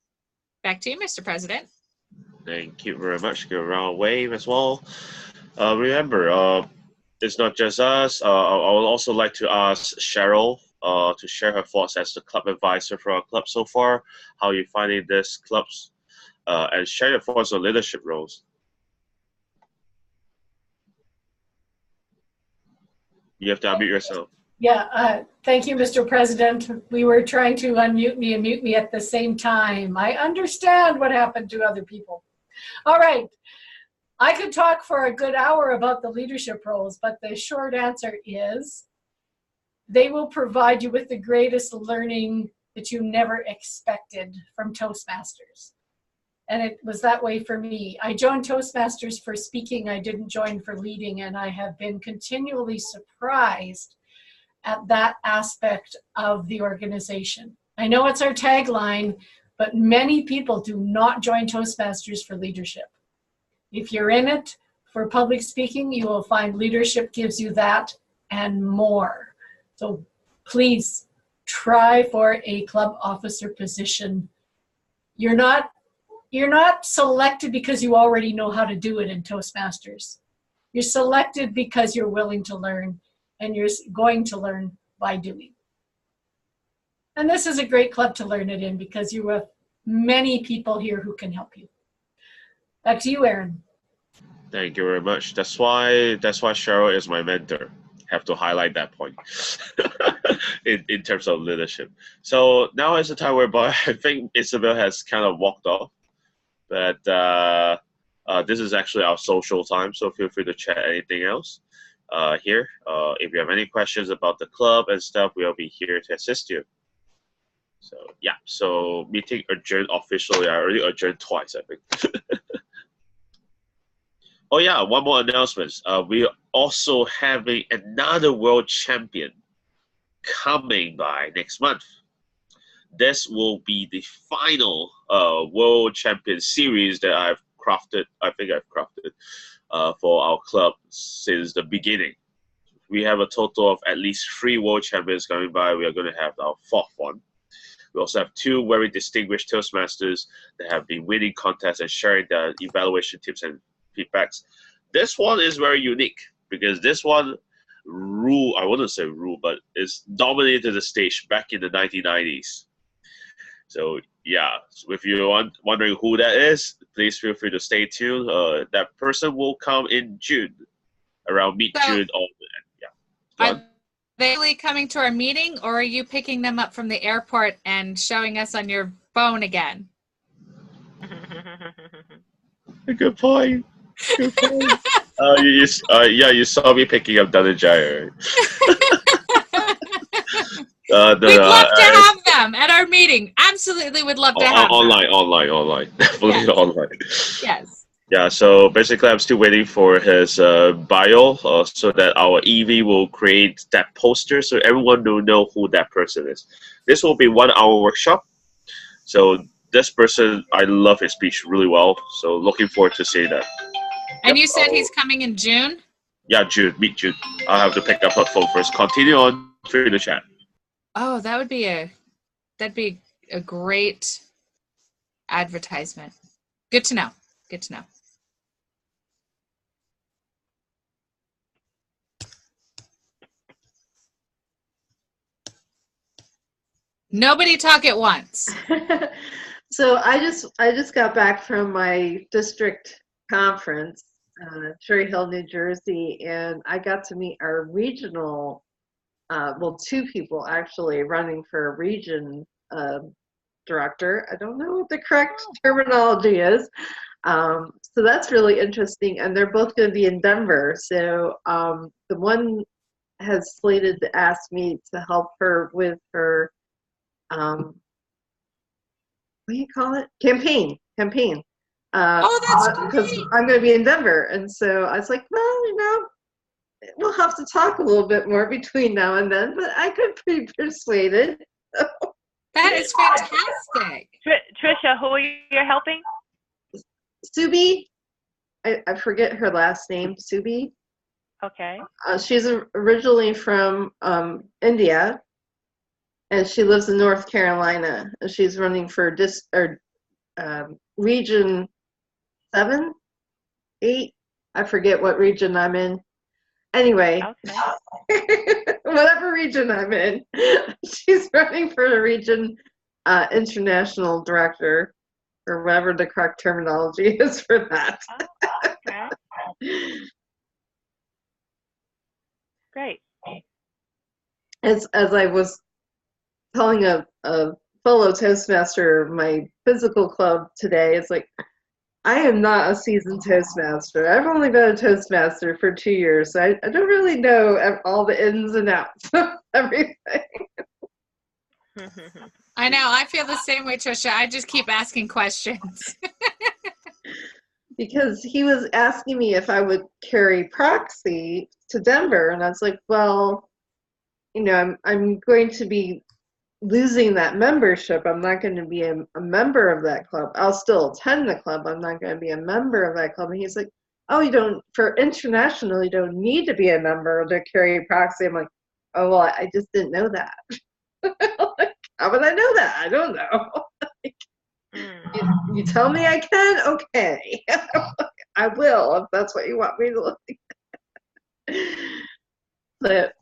Back to you, Mr. President. Thank you very much. Give a round of wave as well. Remember, it's not just us. I would also like to ask Cheryl to share her thoughts as the club advisor for our club so far. How are you finding this clubs? And share your thoughts on leadership roles. You have to unmute yourself. Yeah, thank you, Mr. President. We were trying to unmute me and mute me at the same time. I understand what happened to other people. All right. I could talk for a good hour about the leadership roles, but the short answer is they will provide you with the greatest learning that you never expected from Toastmasters. And it was that way for me. I joined Toastmasters for speaking. I didn't join for leading, and I have been continually surprised at that aspect of the organization. I know it's our tagline, But many people do not join Toastmasters for leadership. If you're in it for public speaking, you will find leadership gives you that and more. So please try for a club officer position. You're not selected because you already know how to do it in Toastmasters. You're selected because you're willing to learn, and you're going to learn by doing. And this is a great club to learn it in because you have many people here who can help you. Back to you, Aaron. Thank you very much. That's why Cheryl is my mentor. Have to highlight that point in terms of leadership. So now is the time whereby I think Isabel has kind of walked off, but this is actually our social time, so feel free to chat anything else here. If you have any questions about the club and stuff, we'll be here to assist you. So yeah, so meeting adjourned officially. I already adjourned twice, I think. Oh yeah, one more announcement. We're also having another world champion coming by next month. This will be the final world champion series that I've crafted. I think I've crafted for our club since the beginning. We have a total of at least 3 world champions coming by. We are going to have our 4th one. We also have 2 very distinguished Toastmasters that have been winning contests and sharing their evaluation tips and feedbacks. This one is very unique because this one I wouldn't say rule, but it's dominated the stage back in the 1990s. So yeah, if you're wondering who that is, please feel free to stay tuned. That person will come in June, around mid-June. Are they really coming to our meeting, or are you picking them up from the airport and showing us on your phone again? Good point. Good point. You saw me picking up Dhananjaya. We'd love to have them at our meeting. Absolutely would love to have them. Online. Definitely Yes. online. Yes. Yeah, so basically I'm still waiting for his bio so that our EV will create that poster so everyone will know who that person is. This will be 1-hour workshop. So this person, I love his speech really well. So looking forward to seeing that. And you said he's coming in June? Yeah, mid-June. I'll have to pick up her phone first. Continue on through the chat. Oh, that'd be a great advertisement. Good to know. Good to know. Nobody talk at once. So I just got back from my district conference, Cherry Hill, New Jersey, and I got to meet our regional, 2 people actually running for a region director. I don't know what the correct terminology is. So that's really interesting, and they're both going to be in Denver. So the one has slated to ask me to help her with her what do you call it? Campaign. Oh, that's because I'm going to be in Denver, and so I was like, well, we'll have to talk a little bit more between now and then, but I could be persuaded. That is fantastic. Trisha, who are you helping? Subi, I forget her last name. Subi. Okay. She's originally from India, and she lives in North Carolina. She's running for region 7, 8. I forget what region I'm in. Anyway, whatever region I'm in, she's running for the region international director, or whatever the correct terminology is for that. Okay. Great. As I was telling a fellow Toastmaster, my physical club today, it's like, I am not a seasoned Toastmaster. I've only been a Toastmaster for 2 years, so I don't really know all the ins and outs of everything. I know. I feel the same way, Trisha. I just keep asking questions. Because he was asking me if I would carry proxy to Denver, and I was like, well, I'm going to be losing that membership. I'm not going to be a member of that club. I'll still attend the club. I'm not going to be a member of that club. And he's like, oh, you don't, for international, you don't need to be a member to carry proxy. I'm like, oh, well, I just didn't know that. Like, how would I know that? I don't know. You tell me I can? Okay. I will, if that's what you want me to look at. But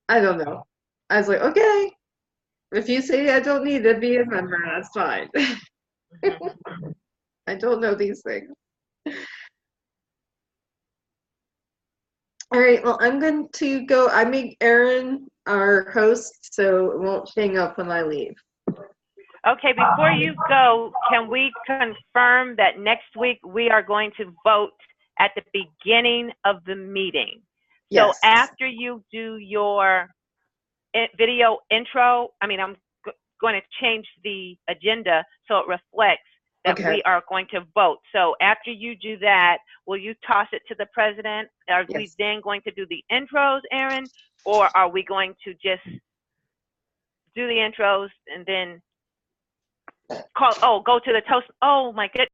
I don't know. I was like, okay. If you say I don't need to be a member, that's fine. I don't know these things. All right, well, I'm going to go. I make Erin our host, so it won't hang up when I leave. Okay, before you go, can we confirm that next week we are going to vote at the beginning of the meeting? So Yes. after you do your video intro, I'm going to change the agenda so it reflects that Okay. we are going to vote. So after you do that, will you toss it to the president? Are we Yes. then going to do the intros, Erin, or are we going to just do the intros and then go to the toast? Oh my goodness.